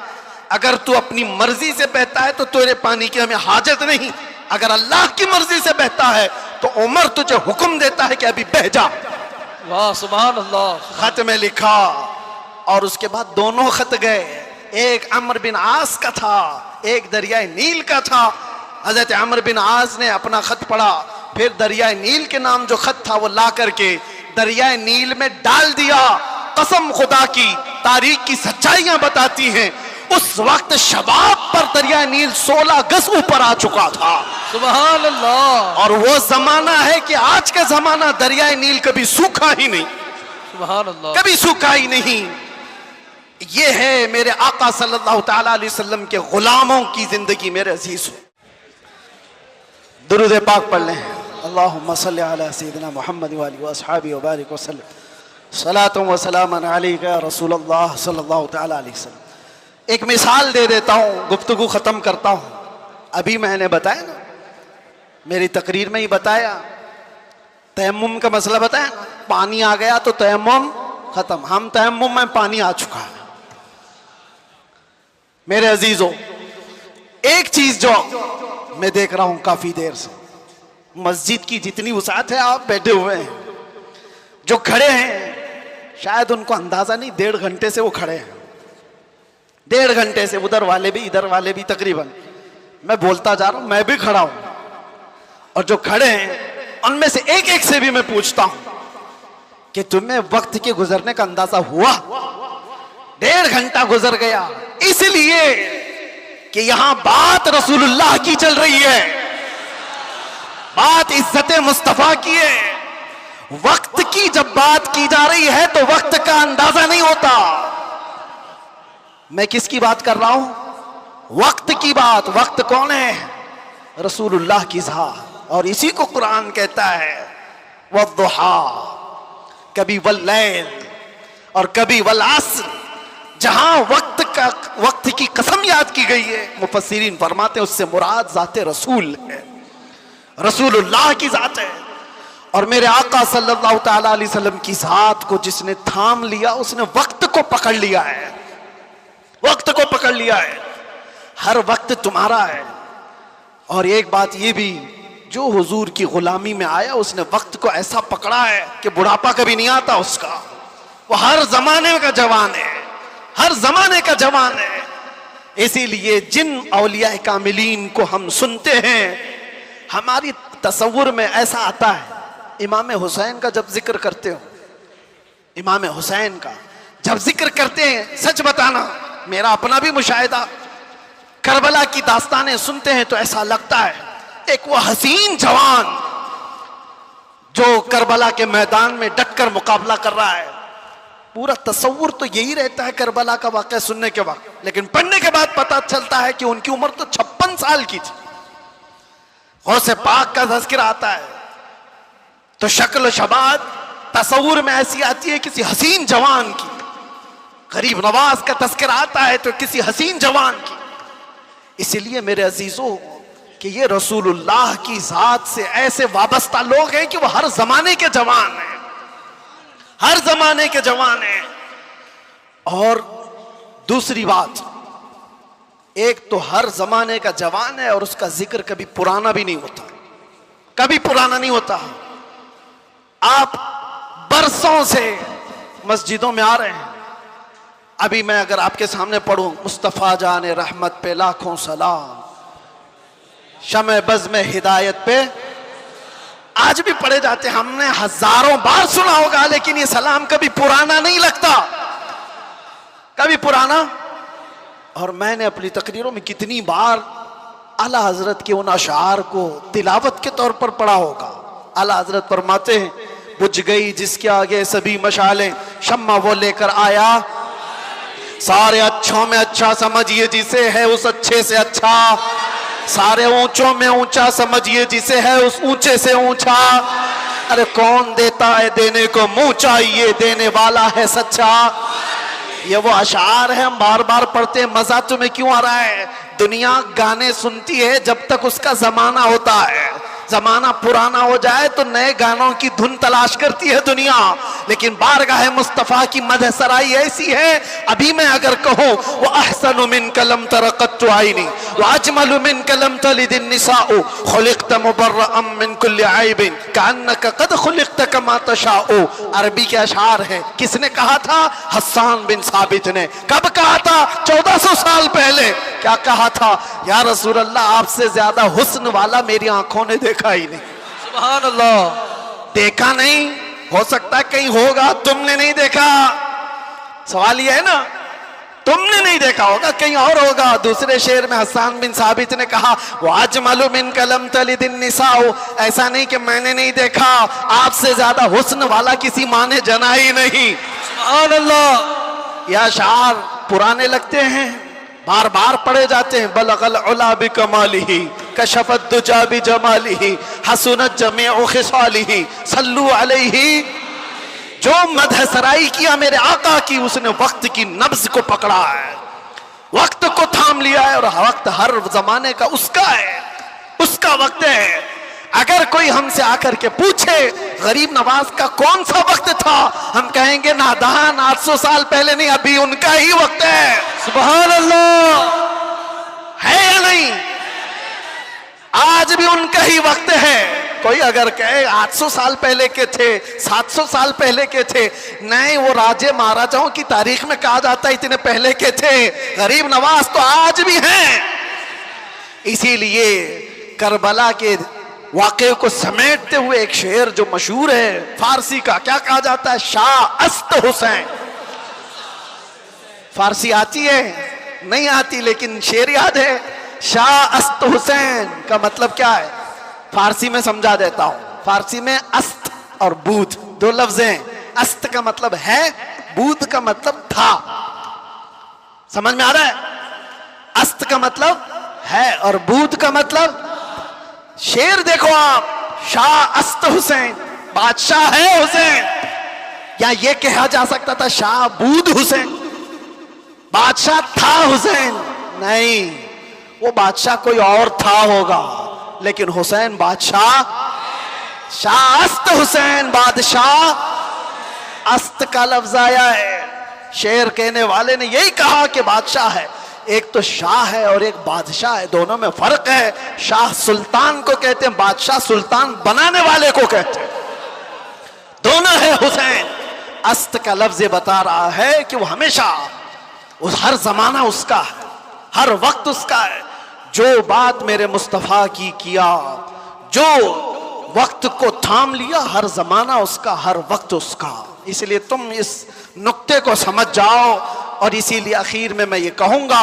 अगर तू अपनी मर्जी से बहता है तो तेरे पानी की हमें हाजत नहीं, अगर अल्लाह की मर्जी से बहता है तो उमर तुझे हुक्म देता है कि अभी बह जा। वाह सुभान अल्लाह। खत में लिखा और उसके बाद दोनों खत गए, एक अमर बिन आस का था, एक दरियाए नील का था। हजरत अमर बिन आस ने अपना खत पढ़ा, फिर दरियाए नील के नाम जो खत था वो ला करके दरियाए नील में डाल दिया। कसम खुदा की, तारीख की सच्चाइयां बताती हैं उस वक्त शबाब पर दरिया नील 16 गज ऊपर आ चुका था। सुभान अल्लाह। और वो जमाना है कि आज का जमाना दरिया नील कभी सूखा ही नहीं, सुभान अल्लाह, कभी सूखा ही नहीं। ये है मेरे आका सल्लल्लाहु ताला अलैहि वसल्लम के गुलामों की जिंदगी। मेरे अजीज दुरूद पाक पढ़ लें। अल्लाहुम्मा सल्लि अला सय्यिदिना मुहम्मद व आलिहि व अस्हाबिहि व बारिक वसल्लम। सलातु व सलामन अलैका या रसूलल्लाह सल्लल्लाहु ताला अलैहि वसल्लम। एक मिसाल दे देता हूँ, गुफ्तगू ख़त्म करता हूँ। अभी मैंने बताया ना, मेरी तकरीर में ही बताया, तयम्मुम का मसला बताया, पानी आ गया तो तयम्मुम ख़त्म। हम तयम्मुम में पानी आ चुका है। मेरे अजीजों, एक चीज़ जो मैं देख रहा हूँ काफ़ी देर से, मस्जिद की जितनी वसाअत है, आप बैठे हुए हैं, जो खड़े हैं शायद उनको अंदाज़ा नहीं, 1.5 घंटे से वो खड़े हैं, 1.5 घंटे से, उधर वाले भी इधर वाले भी तकरीबन। मैं बोलता जा रहा हूं, मैं भी खड़ा हूं, और जो खड़े हैं उनमें से एक एक से भी मैं पूछता हूं कि तुम्हें वक्त के गुजरने का अंदाजा हुआ? 1.5 घंटा गुजर गया, इसलिए कि यहां बात रसूलुल्लाह की चल रही है, बात इज्जत मुस्तफा की है। वक्त की जब बात की जा रही है तो वक्त का अंदाजा नहीं होता। मैं किसकी बात कर रहा हूं? वक्त की बात। वक्त कौन है? रसूलुल्लाह की ज़ात। और इसी को कुरान कहता है वद्दुहा, कभी वल्लैल और कभी वल अस्र। जहां वक्त की कसम याद की गई है, मुफस्सिरीन फरमाते हैं उससे मुराद ज़ाते रसूल है, रसूलुल्लाह की ज़ात है। और मेरे आका सल्लल्लाहु ताला अलैहि वसल्लम की ज़ात को जिसने थाम लिया, उसने वक्त को पकड़ लिया है, वक्त को पकड़ लिया है। हर वक्त तुम्हारा है। और एक बात ये भी, जो हुजूर की गुलामी में आया उसने वक्त को ऐसा पकड़ा है कि बुढ़ापा कभी नहीं आता उसका। वो हर जमाने का जवान है, हर जमाने का जवान है। इसीलिए जिन औलिया कामिलीन को हम सुनते हैं, हमारी तसव्वुर में ऐसा आता है, इमाम हुसैन का जब जिक्र करते हो, इमाम हुसैन का जब जिक्र करते हैं, सच बताना, मेरा अपना भी मुशाहिदा, करबला की दास्तानें सुनते हैं तो ऐसा लगता है एक वो हसीन जवान जो करबला के मैदान में डटकर मुकाबला कर रहा है। पूरा तसव्वुर तो यही रहता है करबला का वाक़या सुनने के वक्त, लेकिन पढ़ने के बाद पता चलता है कि उनकी उम्र तो 56 साल की थी। गौसे पाक का तज़किरा आता है तो शक्ल शबाद तसव्वुर में ऐसी आती है किसी हसीन जवान की। गरीब नवाज का तज़किरा आता है तो किसी हसीन जवान की। इसलिए मेरे अजीजों, कि ये रसूलुल्लाह की जात से ऐसे वाबस्ता लोग हैं कि वो हर जमाने के जवान हैं, हर जमाने के जवान हैं। और दूसरी बात, एक तो हर जमाने का जवान है और उसका जिक्र कभी पुराना भी नहीं होता, कभी पुराना नहीं होता। आप बरसों से मस्जिदों में आ रहे हैं, अभी मैं अगर आपके सामने पढ़ूं मुस्तफ़ा जाने रहमत पे लाखों सलाम, शमे बज़ में हिदायत पे, आज भी पढ़े जाते हैं, हमने हजारों बार सुना होगा, लेकिन ये सलाम कभी पुराना नहीं लगता, कभी पुराना। और मैंने अपनी तकरीरों में कितनी बार आला हजरत के उन अशार को तिलावत के तौर पर पढ़ा होगा। आला हजरत फरमाते हैं, बुझ गई जिसके आगे सभी मशालें, शम्मा वो लेकर आया, सारे अच्छों में अच्छा समझिए जिसे है उस अच्छे से अच्छा, सारे ऊंचों में ऊंचा समझिए जिसे है उस ऊंचे से ऊंचा। अरे कौन देता है देने को मुंह चाहिए, देने वाला है सच्चा। ये वो अशार है, हम बार बार पढ़ते हैं, मजा तुम्हें क्यों आ रहा है? दुनिया गाने सुनती है जब तक उसका जमाना होता है, जमाना पुराना हो जाए तो नए गानों की धुन तलाश करती है दुनिया। लेकिन बारगाह मुस्तफ़ा की मदह सराई ऐसी है, अभी मैं अगर कहूँ वो अहसनु मिन कलम तरक़त आइनी व अजमलु मिन कलम तलिदिन निसाउ खुलिक़त मुबर्रअम मिन कुल्लि ऐबिन कअन्नक क़द खुलिक़त कमा तशाउ। अरबी के अशार है। किसने कहा था? हस्सान बिन साबित ने। कब कहा था? 1400 साल पहले। क्या कहा था? या रसूल अल्लाह, आपसे ज्यादा हुस्न वाला मेरी आंखों ने देखा ही नहीं। सुभान अल्लाह। देखा नहीं, हो सकता है कहीं होगा, तुमने नहीं देखा। सवाल ये है ना, तुमने नहीं देखा होगा, कहीं और होगा। दूसरे शेर में हस्सान बिन साबित ने कहा, वाजमलु मिन कलम तलिदिन निसाउ, ऐसा नहीं कि मैंने नहीं देखा, आपसे ज्यादा हुस्न वाला किसी माँ ने जना ही नहीं। सुभान अल्लाह। यह अशार पुराने लगते हैं, बार बार पढ़े जाते हैं। बलगल उला बिकमालिही कशफत दुजा बिजमालिही हसनत जमीउ खिसालिही सल्लु अलैहि। जो मदह सराई किया मेरे आका की, उसने वक्त की नब्ज को पकड़ा है, वक्त को थाम लिया है। और वक्त हर जमाने का उसका है, उसका वक्त है। अगर कोई हमसे आकर के पूछे गरीब नवाज का कौन सा वक्त था, हम कहेंगे नादान, 800 साल पहले नहीं, अभी उनका ही वक्त है। सुभान अल्लाह। है या नहीं? आज भी उनका ही वक्त है। कोई अगर कहे 800 साल पहले के थे, 700 साल पहले के थे, नहीं, वो राजे महाराजाओं की तारीख में कहा जाता है इतने पहले के थे। गरीब नवाज तो आज भी हैं। इसीलिए करबला के वाक़े को समेटते हुए एक शेर जो मशहूर है फारसी का, क्या कहा जाता है? शाह अस्त हुसैन। फारसी आती है? नहीं आती, लेकिन शेर याद है। शाह अस्त हुसैन का मतलब क्या है? फारसी में समझा देता हूं। फारसी में अस्त और बूध दो लफ्ज हैं। अस्त का मतलब है, बूध का मतलब था। समझ में आ रहा है? अस्त का मतलब है और बूध का मतलब। शेर देखो आप, शाह अस्त हुसैन, बादशाह है हुसैन। या ये कहा जा सकता था शाह बूद हुसैन, बादशाह था हुसैन। नहीं, वो बादशाह कोई और था होगा, लेकिन हुसैन बादशाह। शाह अस्त हुसैन बादशाह। अस्त का लफ्ज आया है। शेर कहने वाले ने यही कहा कि बादशाह है। एक तो शाह है और एक बादशाह है, दोनों में फर्क है। शाह सुल्तान को कहते हैं, बादशाह सुल्तान बनाने वाले को कहते हैं। दोनों है हुसैन। अस्त का लफ्ज बता रहा है कि वो हमेशा, उस हर जमाना उसका है, हर वक्त उसका है। जो बात मेरे मुस्तफा की किया, जो वक्त को थाम लिया, हर जमाना उसका, हर वक्त उसका। इसलिए तुम इस नुक्ते को समझ जाओ। और इसीलिए आखिर में मैं ये कहूंगा,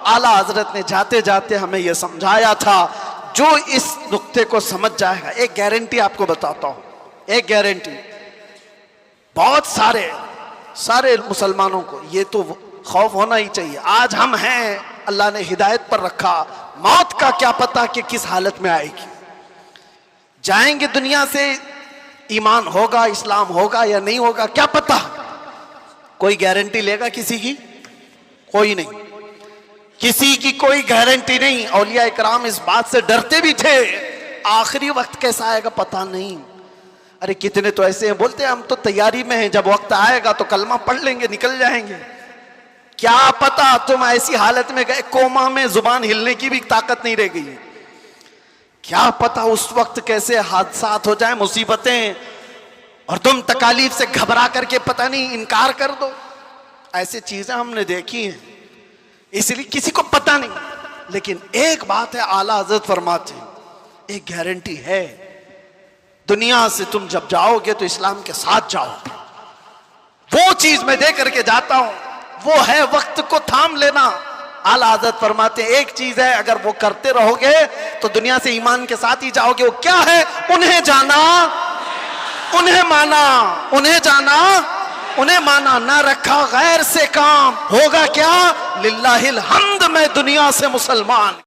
आला हजरत ने जाते जाते हमें ये समझाया था, जो इस नुक्ते को समझ जाएगा। एक गारंटी आपको बताता हूं, एक गारंटी, बहुत सारे मुसलमानों को ये तो खौफ होना ही चाहिए। आज हम हैं, अल्लाह ने हिदायत पर रखा, मौत का क्या पता कि किस हालत में आएगी। जाएंगे दुनिया से, ईमान होगा, इस्लाम होगा या नहीं होगा, क्या पता। कोई गारंटी लेगा किसी की? कोई नहीं। किसी की कोई गारंटी नहीं। औलिया इकराम इस बात से डरते भी थे, आखिरी वक्त कैसा आएगा पता नहीं। अरे कितने तो ऐसे हैं बोलते हैं हम तो तैयारी में हैं, जब वक्त आएगा तो कलमा पढ़ लेंगे निकल जाएंगे। क्या पता तुम ऐसी हालत में गए कोमा में, जुबान हिलने की भी ताकत नहीं रह गई। क्या पता उस वक्त कैसे हादसात हो जाए, मुसीबतें, और तुम तकालीफ से घबरा करके पता नहीं इनकार कर दो। ऐसी चीजें हमने देखी हैं, इसलिए किसी को पता नहीं। लेकिन एक बात है, आला हजरत फरमाते हैं, एक गारंटी है, दुनिया से तुम जब जाओगे तो इस्लाम के साथ जाओगे। वो चीज मैं दे करके जाता हूं, वो है वक्त को थाम लेना। आला हज़रत फरमाते हैं एक चीज है, अगर वो करते रहोगे तो दुनिया से ईमान के साथ ही जाओगे। वो क्या है? उन्हें जाना, उन्हें माना, उन्हें जाना, उन्हें माना, ना रखा गैर से काम। होगा क्या? लिल्लाहिल हम्द, मैं दुनिया से मुसलमान।